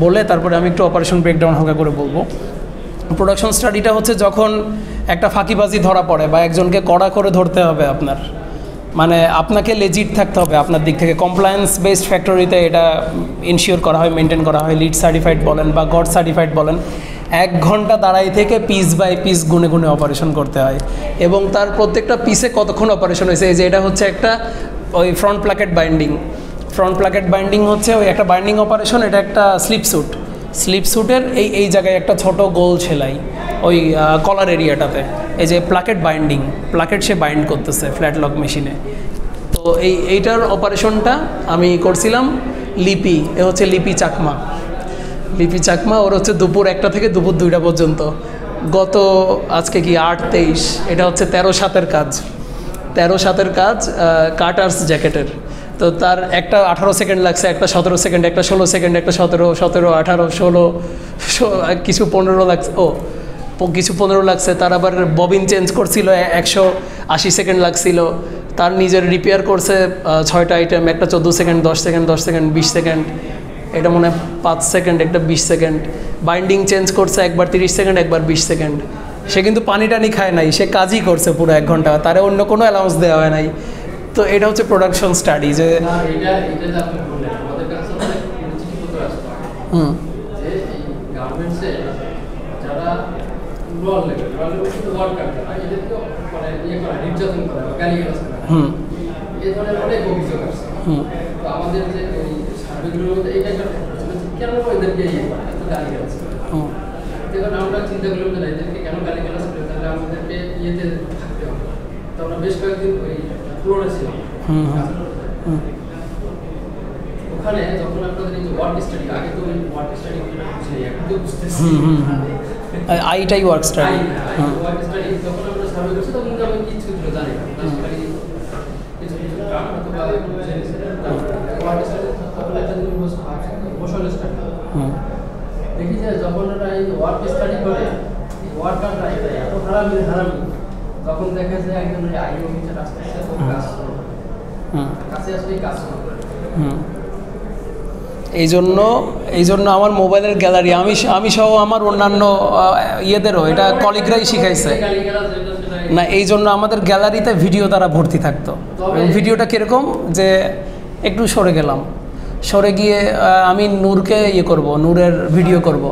বলে তারপরে আমি একটু অপারেশন ব্রেকডাউন হালকা করে বলবো। প্রোডাকশন স্টাডিটা হচ্ছে যখন একটা ফাঁকিবাজি ধরা পড়ে, বা একজনকে কড়া করে ধরতে হবে আপনার, মানে আপনাকে লেজিট থাকতে হবে আপনার দিক থেকে। কমপ্লায়েন্স বেসড ফ্যাক্টরিতে এটা ইনশিওর করা হয়, মেনটেন করা হয়। লিড সার্টিফাইড বলেন বা গড সার্টিফাইড বলেন, 1 ঘন্টা দাঁড়াই থেকে পিস বাই পিস গুনে গুনে অপারেশন করতে হয়, এবং তার প্রত্যেকটা পিসে কতক্ষণ অপারেশন হয়েছে। এই যে এটা হচ্ছে একটা ওই ফ্রন্ট প্লাকেট বাইন্ডিং হচ্ছে ওই একটা বাইন্ডিং অপারেশন, এটা একটা স্লিপ স্যুটের এই জায়গায় একটা ছোট গোল সেলাই ওই কলার এরিয়াটাতে, এই যে প্লাকেট বাইন্ডিং, প্লাকেট সে বাইন্ড করতেছে ফ্ল্যাট লক মেশিনে। তো এইটার অপারেশনটা আমি করছিলাম লিপি, এ হচ্ছে লিপি চাকমা। লিপি চাকমা ওর হচ্ছে দুপুর 1টা থেকে দুপুর 2টা পর্যন্ত। গত আজকে কি 8/23, এটা হচ্ছে 13/7-এর কাজ, 13/7-এর কাজ কাটার্স জ্যাকেটের। তো তার একটা 18 সেকেন্ড লাগছে, একটা 17 সেকেন্ড, একটা 16 সেকেন্ড, একটা 17, 18, 16, কিছু 15 লাগছে, কিছু 15 লাগছে। তার আবার ববিন চেঞ্জ করছিল, 180 সেকেন্ড লাগছিল। তার নিজের রিপেয়ার করছে 6টা আইটেম, একটা 14 সেকেন্ড, 10 সেকেন্ড, 10 সেকেন্ড, 20 সেকেন্ড, এটা মনে হয় 5 সেকেন্ড, একটা 20 সেকেন্ড। বাইন্ডিং চেঞ্জ করছে একবার 30 সেকেন্ড, একবার 20 সেকেন্ড। সে কিন্তু পানি টানি খায় নাই, সে কাজই করছে পুরো 1 ঘন্টা, তারে অন্য কোনো অ্যালাউন্স দেওয়া হয় নাই। তো এটা হচ্ছে প্রোডাকশন স্টাডি যে এটা যে আপনি বললেন আমাদের কাছে অনেক চিঠিপত্র আসতো যে এই গার্মেন্টসে যারা রোল লেভেল শুধু ওয়ার্কার যারা এদেরকে মানে ইয়ে করা, নির্যাতন করা, গালিগালাজ করা, এই ধরনের অনেক অভিযোগ আসছে। তো আমাদের যে এই সার্ভেগুলোর মধ্যে এইটা একটা কেন এদেরকে ইয়ে করে এত গালিগালাজ করে, তখন আমরা চিন্তা করলাম যে এদেরকে কেন গালিগালাজ করে, তাহলে আমাদেরকে ইয়েতে থাকতে হবে। তো আমরা বেশ কয়েকদিন ওই ফ্লোরে ছিলাম, ওখানে যখন আপনাদের এই যে ওয়ার্ক স্টাডি, আগে তো ওই ওয়ার্ক স্টাডি বুঝি, এখন তো বুঝতেছি আইটাই ওয়ার্ক স্টাডি, ওয়ার্ক স্টাডি যখন আমরা সার্ভে করছি তখন কিন্তু আমি কিছু জানি না, কিছু কিছু কারণ অথবা ওয়ার্ক স্টাডি তখন একটা জিনিস মোশন স্টাডি দেখি যে যখন ওরা এই ওয়ার্ক স্টাডি করে ওয়ার্কাররা এত হারামি তখন দেখা যায় একজন আইও অফিসার আসতেছে কাছে আসলেই কাজ করে। এই জন্য আমার মোবাইলের গ্যালারি আমি সহ আমার অন্যান্য ইয়েদেরও এটা কলিগরাই শিখাইছে না, এই জন্য আমাদের গ্যালারিতে ভিডিও দ্বারা ভর্তি থাকতো। ভিডিওটা কীরকম যে একটু সরে গেলাম, সরে গিয়ে আমি নূরকে করব, নূরের ভিডিও করব।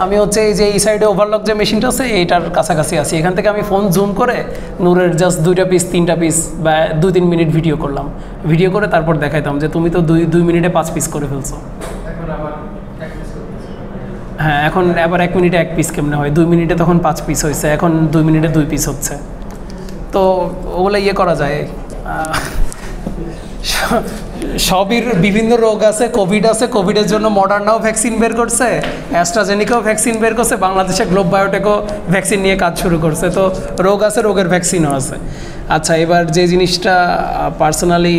আমি হচ্ছে এই যে এই সাইডে ওভারলক যে মেশিনটা আছে এইটার কাছাকাছি আছি, এখান থেকে আমি ফোন জুম করে নূরের জাস্ট 2টা পিস 3টা পিস বা 2-3 মিনিট ভিডিও করলাম, ভিডিও করে তারপর দেখাইতাম যে তুমি তো 2 মিনিটে 5 পিস করে ফেলছো। হ্যাঁ, এখন আবার 1 মিনিটে 1 পিস কেমনে হয়, 2 মিনিটে তখন 5 পিস হয়েছে, এখন 2 মিনিটে 2 পিস হচ্ছে। তো ওগুলো করা যায়। সবই বিভিন্ন রোগ আছে, কোভিড আছে, কোভিডের জন্য মডার্নাও ভ্যাকসিন বের করছে, অ্যাস্ট্রাজেনিকাও ভ্যাকসিন বের করছে, বাংলাদেশে গ্লোব বায়োটেকও ভ্যাকসিন নিয়ে কাজ শুরু করছে। তো রোগ আছে, রোগের ভ্যাকসিনও আছে। আচ্ছা, এবার যে জিনিসটা পার্সোনালি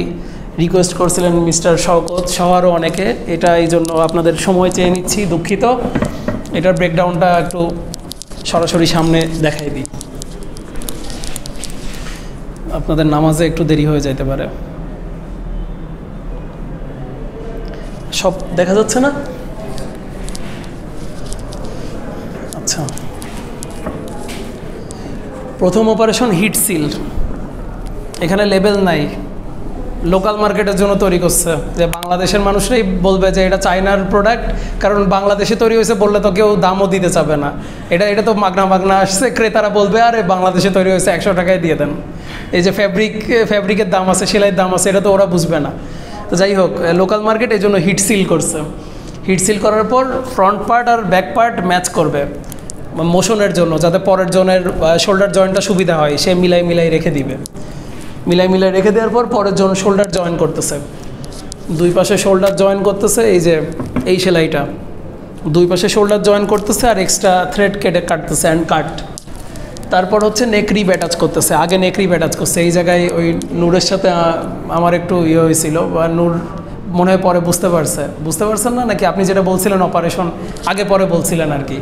রিকোয়েস্ট করছিলেন মিস্টার শওকত সহারও অনেকে, এটা এই জন্য আপনাদের সময় চেয়ে নিচ্ছি, দুঃখিত। এটার ব্রেকডাউনটা একটু সরাসরি সামনে দেখাই দিই, আপনাদের নামাজে একটু দেরি হয়ে যেতে পারে। সব দেখা যাচ্ছে না? আচ্ছা, প্রথম অপারেশন হিট সিল, এখানে লেবেল নাই, লোকাল মার্কেটের জন্য তৈরি করছে, যে বাংলাদেশের মানুষরাই বলবে যে এটা চায়নার প্রোডাক্ট, কারণ বাংলাদেশে তৈরি হয়েছে বললে তো কেউ দামও দিতে চাবে না। এটা তো মাগনা আসছে, ক্রেতারা বলবে আরে বাংলাদেশে তৈরি হয়েছে 100 টাকায় দিয়ে দেন। এই যে ফ্যাব্রিকের দাম আছে, সেলাইয়ের দাম আছে, এটা তো ওরা বুঝবে না। তো যাই হোক, লোকাল মার্কেট এই জন্য হিট সিল করছে। হিট সিল করার পর ফ্রন্ট পার্ট আর ব্যাক পার্ট ম্যাচ করবে মোশনের জন্য, যাতে পরের জনের শোল্ডার জয়েন্টটা সুবিধা হয়, সে মিলাই রেখে দিবে। মিলাই রেখে দেওয়ার পর পরের জন্য শোল্ডার জয়েন করতেছে, 2 পাশে শোল্ডার জয়েন করতেছে, এই যে এই সেলাইটা 2 পাশে শোল্ডার জয়েন করতেছে, আর এক্সট্রা থ্রেড কাটতেছে অ্যান্ড কাট। তারপর হচ্ছে নেক রিব অ্যাটাচ করতেছে, আগে নেক রিব অ্যাটাচ করছে। এই জায়গায় ওই নূরের সাথে আমার একটু হয়েছিল, বা নূর মনে হয় পরে বুঝতে পারছেন না, নাকি আপনি যেটা বলছিলেন অপারেশন আগে পরে বলছিলেন আর কি।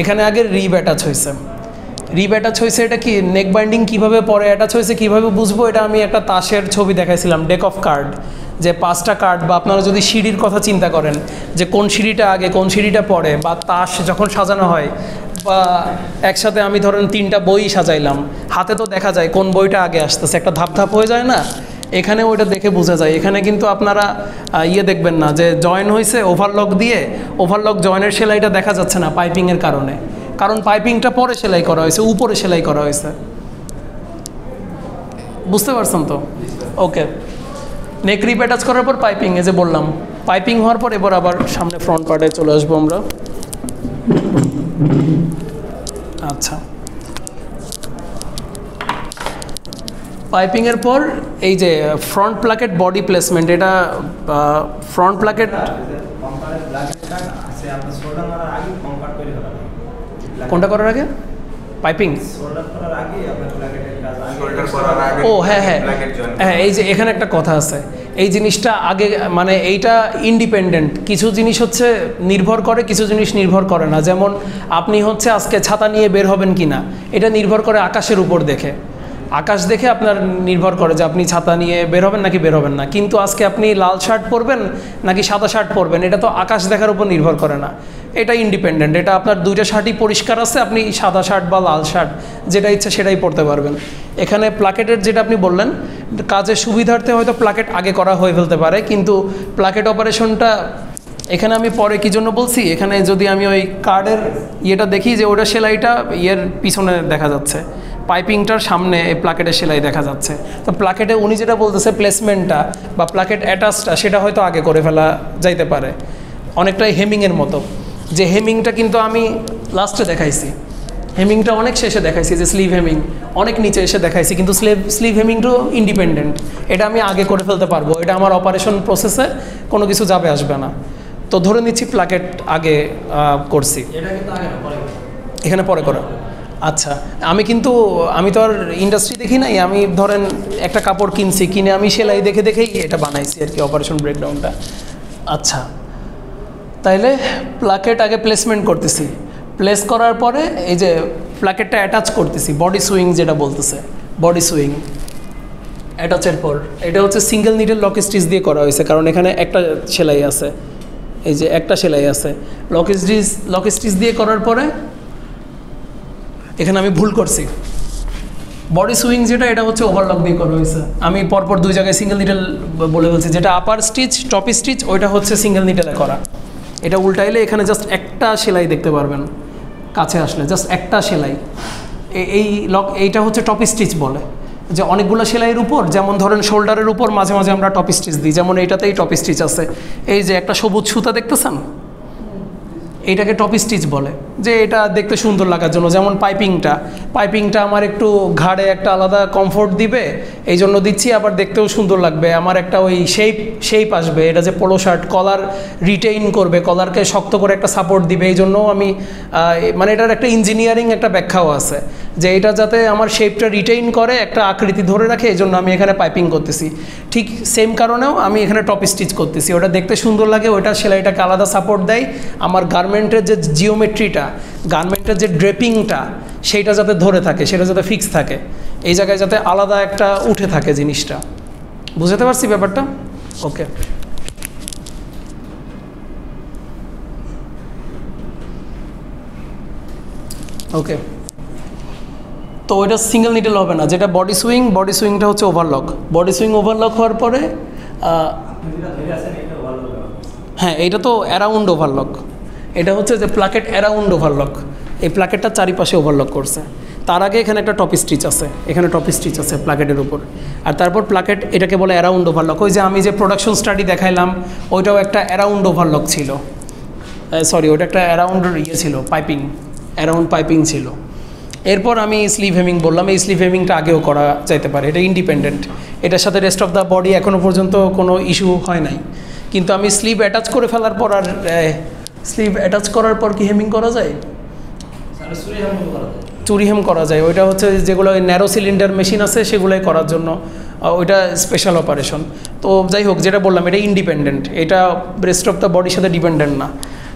এখানে আগে রিব অ্যাটাচ হয়েছে, এটা কি নেক বাইন্ডিং কীভাবে পরে অ্যাটাচ হয়েছে কীভাবে বুঝবো, এটা আমি একটা তাসের ছবি দেখাইছিলাম, ডেক অফ কার্ড, যে 5টা কার্ড, বা আপনারা যদি সিঁড়ির কথা চিন্তা করেন যে কোন সিঁড়িটা আগে কোন সিঁড়িটা পরে, বা তাস যখন সাজানো হয়, বা একসাথে আমি ধরেন 3টা বই সাজাইলাম, হাতে তো দেখা যায় কোন বইটা আগে আসতেছে, একটা ধাপ হয়ে যায় না, এখানে ওইটা দেখে বোঝা যায়। এখানে কিন্তু আপনারা দেখবেন না যে জয়েন হয়েছে ওভারলক দিয়ে, ওভারলক জয়েনের সেলাইটা দেখা যাচ্ছে না পাইপিংয়ের কারণে, কারণ পাইপিংটা পরে সেলাই করা হয়েছে, উপরে সেলাই করা হয়েছে। বুঝতে পারছেন তো? ওকে, নেক রিব অ্যাটাচ করার পর পাইপিং, এই যে বললাম পাইপিং হওয়ার পর এবার আবার সামনে ফ্রন্ট পার্টে চলে আসবো আমরা। আচ্ছা, পাইপিংয়ের পর এই যে ফ্রন্ট প্লাকেট বডি প্লেসমেন্ট, এটা ফ্রন্ট প্লাকেট কোনটা করার আগে? পাইপিং ও হ্যাঁ হ্যাঁ হ্যাঁ, এই যে এখানে একটা কথা আছে, এই জিনিসটা আগে মানে এইটা ইন্ডিপেন্ডেন্ট, কিছু জিনিস হচ্ছে নির্ভর করে, কিছু জিনিস নির্ভর করে না। যেমন আপনি হচ্ছে আজকে ছাতা নিয়ে বের হবেন কি না, এটা নির্ভর করে আকাশের উপর দেখে, আকাশ দেখে আপনার নির্ভর করে যে আপনি ছাতা নিয়ে বের হবেন নাকি বের হবেন না। কিন্তু আজকে আপনি লাল শার্ট পরবেন নাকি সাদা শার্ট পরবেন, এটা তো আকাশ দেখার উপর নির্ভর করে না, এটা ইন্ডিপেন্ডেন্ট। এটা আপনার দুইটা শার্টই পরিষ্কার আছে, আপনি সাদা শার্ট বা লাল শার্ট যেটা ইচ্ছে সেটাই পরতে পারবেন। এখানে প্লাকেটের যেটা আপনি বললেন, কাজের সুবিধার্থে হয়তো প্লাকেট আগে করা হয়ে ফেলতে পারে, কিন্তু প্লাকেট অপারেশনটা এখানে আমি পরে কী জন্য বলছি, এখানে যদি আমি ওই কার্ডের ইয়েটা দেখি যে ওটা সেলাইটা ইয়ের পিছনে দেখা যাচ্ছে, পাইপিংটার সামনে এই প্লাকেটের সেলাই দেখা যাচ্ছে। তো প্লাকেটে উনি যেটা বলতেছে প্লেসমেন্টটা বা প্লাকেট অ্যাটাচটা, সেটা হয়তো আগে করে ফেলা যাইতে পারে, অনেকটাই হেমিংয়ের মতো। যে হেমিংটা কিন্তু আমি লাস্টে দেখাইছি, হেমিংটা অনেক শেষে দেখাইছি, যে স্লিভ হেমিং অনেক নিচে এসে দেখাইছি, কিন্তু স্লিভ হেমিংটাও ইন্ডিপেন্ডেন্ট, এটা আমি আগে করে ফেলতে পারবো, এটা আমার অপারেশন প্রসেসে কোনো কিছু যাবে আসবে না। তো ধরে নিচ্ছি প্লাকেট আগে করছি, এখানে পরে করা। আচ্ছা, আমি তো আর ইন্ডাস্ট্রি দেখি নাই, আমি ধরেন একটা কাপড় কিনছি, কিনে আমি সেলাই দেখে দেখেই এটা বানাইছি আর কি, অপারেশন ব্রেকডাউনটা। আচ্ছা, তাইলে প্লাকেট আগে প্লেসমেন্ট করতেছি, প্লেস করার পরে এই যে প্লাকেটটা অ্যাটাচ করতেছি, বডি সুইং যেটা বলতেছে, বডি সুইং অ্যাটাচের পর এটা হচ্ছে সিঙ্গেল নিডেল লক স্টিচ দিয়ে করা হয়েছে, কারণ এখানে একটা সেলাই আছে, এই যে একটা সেলাই আছে। লক স্টিচ দিয়ে করার পরে এখানে আমি ভুল করছি, বডি সুইং যেটা এটা হচ্ছে ওভারলক দিয়ে করা হয়েছে, আমি পরপর দুই জায়গায় সিঙ্গেল নিডেল বলে বলছি, যেটা আপার স্টিচ টপ স্টিচ ওইটা হচ্ছে সিঙ্গেল নিডেলে করা, এটা উল্টাইলে এখানে জাস্ট একটা সেলাই দেখতে পারবেন, কাছে আসলে জাস্ট একটা সেলাই। এইটা হচ্ছে টপ স্টিচ বলে, যে অনেকগুলো সেলাইয়ের উপর, যেমন ধরেন শোল্ডারের উপর মাঝে মাঝে আমরা টপ স্টিচ দিই, যেমন এইটাতেই টপ স্টিচ আছে, এই যে একটা সবুজ সুতা দেখতেছেন, এইটাকে টপ স্টিচ বলে, যে এটা দেখতে সুন্দর লাগার জন্য। যেমন পাইপিংটা আমার একটু ঘাড়ে একটা আলাদা কমফোর্ট দিবে, এই জন্য দিচ্ছি, আবার দেখতেও সুন্দর লাগবে, আমার একটা ওই শেপ আসবে, এটা যে পোলো শার্ট কলার রিটেইন করবে, কলারকে শক্ত করে একটা সাপোর্ট দিবে, এই জন্য আমি মানে এটার একটা ইঞ্জিনিয়ারিং একটা ব্যাখ্যাও আছে, যে এটা যাতে আমার শেপটা রিটেইন করে, একটা আকৃতি ধরে রাখে, এই জন্য আমি এখানে পাইপিং করতেছি। ঠিক সেম কারণেও আমি এখানে টপ স্টিচ করতেছি, ওটা দেখতে সুন্দর লাগে, ওটা সেলাইটাকে আলাদা সাপোর্ট দেয়, আমার গার্মেন্টের যে জিওমেট্রিটা, গার্মেন্টের যে ড্রেপিংটা, সেইটা যাতে ধরে থাকে, সেটা যাতে ফিক্স থাকে, এই জায়গায় যাতে আলাদা একটা উঠে থাকে জিনিসটা। বুঝতে পারছি ব্যাপারটা? ওকে, ওকে। তো ওইটা সিঙ্গেল নিডেল হবে না, যেটা বডি সুইংটা হচ্ছে ওভারলক, বডি সুইং ওভারলক হওয়ার পরে হ্যাঁ, এইটা তো অ্যারাউন্ড ওভারলক, এটা হচ্ছে যে প্লাকেট অ্যারাউন্ড ওভারলক, এই প্লাকেটটা চারিপাশে ওভারলক করছে। তার আগে এখানে একটা টপ স্টিচ আছে, এখানে টপ স্টিচ আছে প্লাকেটের উপর, আর তারপর প্লাকেট, এটাকে বলে অ্যারাউন্ড ওভারলক। ওই যে আমি যে প্রোডাকশন স্টাডি দেখাইলাম, ওইটাও একটা অ্যারাউন্ড ওভারলক ছিল, সরি ওটা একটা অ্যারাউন্ড ইয়ে ছিল, অ্যারাউন্ড পাইপিং ছিল। এরপর আমি স্লিভ হেমিং বললাম, এই স্লিভ হেমিংটা আগেও করা যাইতে পারে, এটা ইন্ডিপেন্ডেন্ট, এটার সাথে রেস্ট অফ দ্য বডি এখনও পর্যন্ত কোনো ইস্যু হয় নাই। কিন্তু আমি স্লিভ অ্যাটাচ করে ফেলার পর, আর স্লিভ অ্যাটাচ করার পর কি হেমিং করা যায়? চুরি হেম করা যায়, ওইটা হচ্ছে যেগুলো ন্যারো সিলিন্ডার মেশিন আছে সেগুলোই করার জন্য, ওইটা স্পেশাল অপারেশন। তো যাই হোক, যেটা বললাম এটা ইন্ডিপেন্ডেন্ট, এটা রেস্ট অফ দ্য বডির সাথে ডিপেন্ডেন্ট না।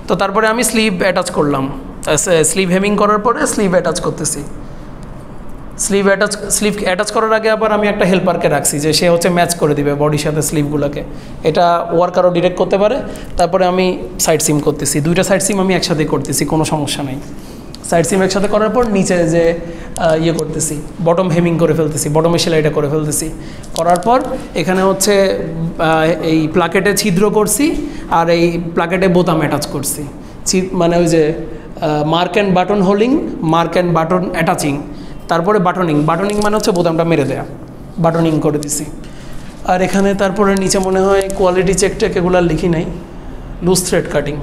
তো তারপরে আমি স্লিভ অ্যাটাচ হেমিং করার পরে স্লিভ অ্যাটাচ করতেছি। স্লিভ অ্যাটাচ করার আগে আবার আমি একটা হেল্পারকে রাখছি, যে সে হচ্ছে ম্যাচ করে দিবে বডির সাথে স্লিভগুলোকে, এটা ওয়ার্কারও ডিরেক্ট করতে পারে। তারপরে আমি সাইড সিম করতেছি, দুইটা সাইড সিম আমি একসাথে করতেছি, কোনো সমস্যা নেই। সাইড সিম একসাথে করার পর নিচে যে ইয়ে করতেছি, বটম হেমিং করে ফেলতেছি, বটমে সেলাইটা করে ফেলতেছি। করার পর এখানে হচ্ছে এই প্লাকেটে ছিদ্র করছি, আর এই প্লাকেটে বোতাম অ্যাটাচ করছি, মানে ওই যে mark and button holding, mark and button attaching. তারপরে বাটনিং মানে হচ্ছে বোতামটা মেরে দেয়া, বাটনিং করে দিছি। আর এখানে তারপরে নিচে মনে হয় কোয়ালিটি চেক টেক এগুলো লিখি নাই, লুজ থ্রেড কাটিং।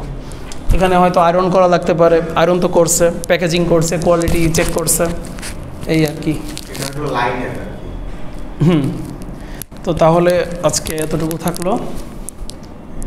এখানে হয়তো আয়রন করা লাগতে পারে, আয়রন তো করছে, প্যাকেজিং করছে, কোয়ালিটি চেক করছে, এই আর কি। এটা হলো লাইনের আর কি। তো তাহলে আজকে এতটুকু থাকলো।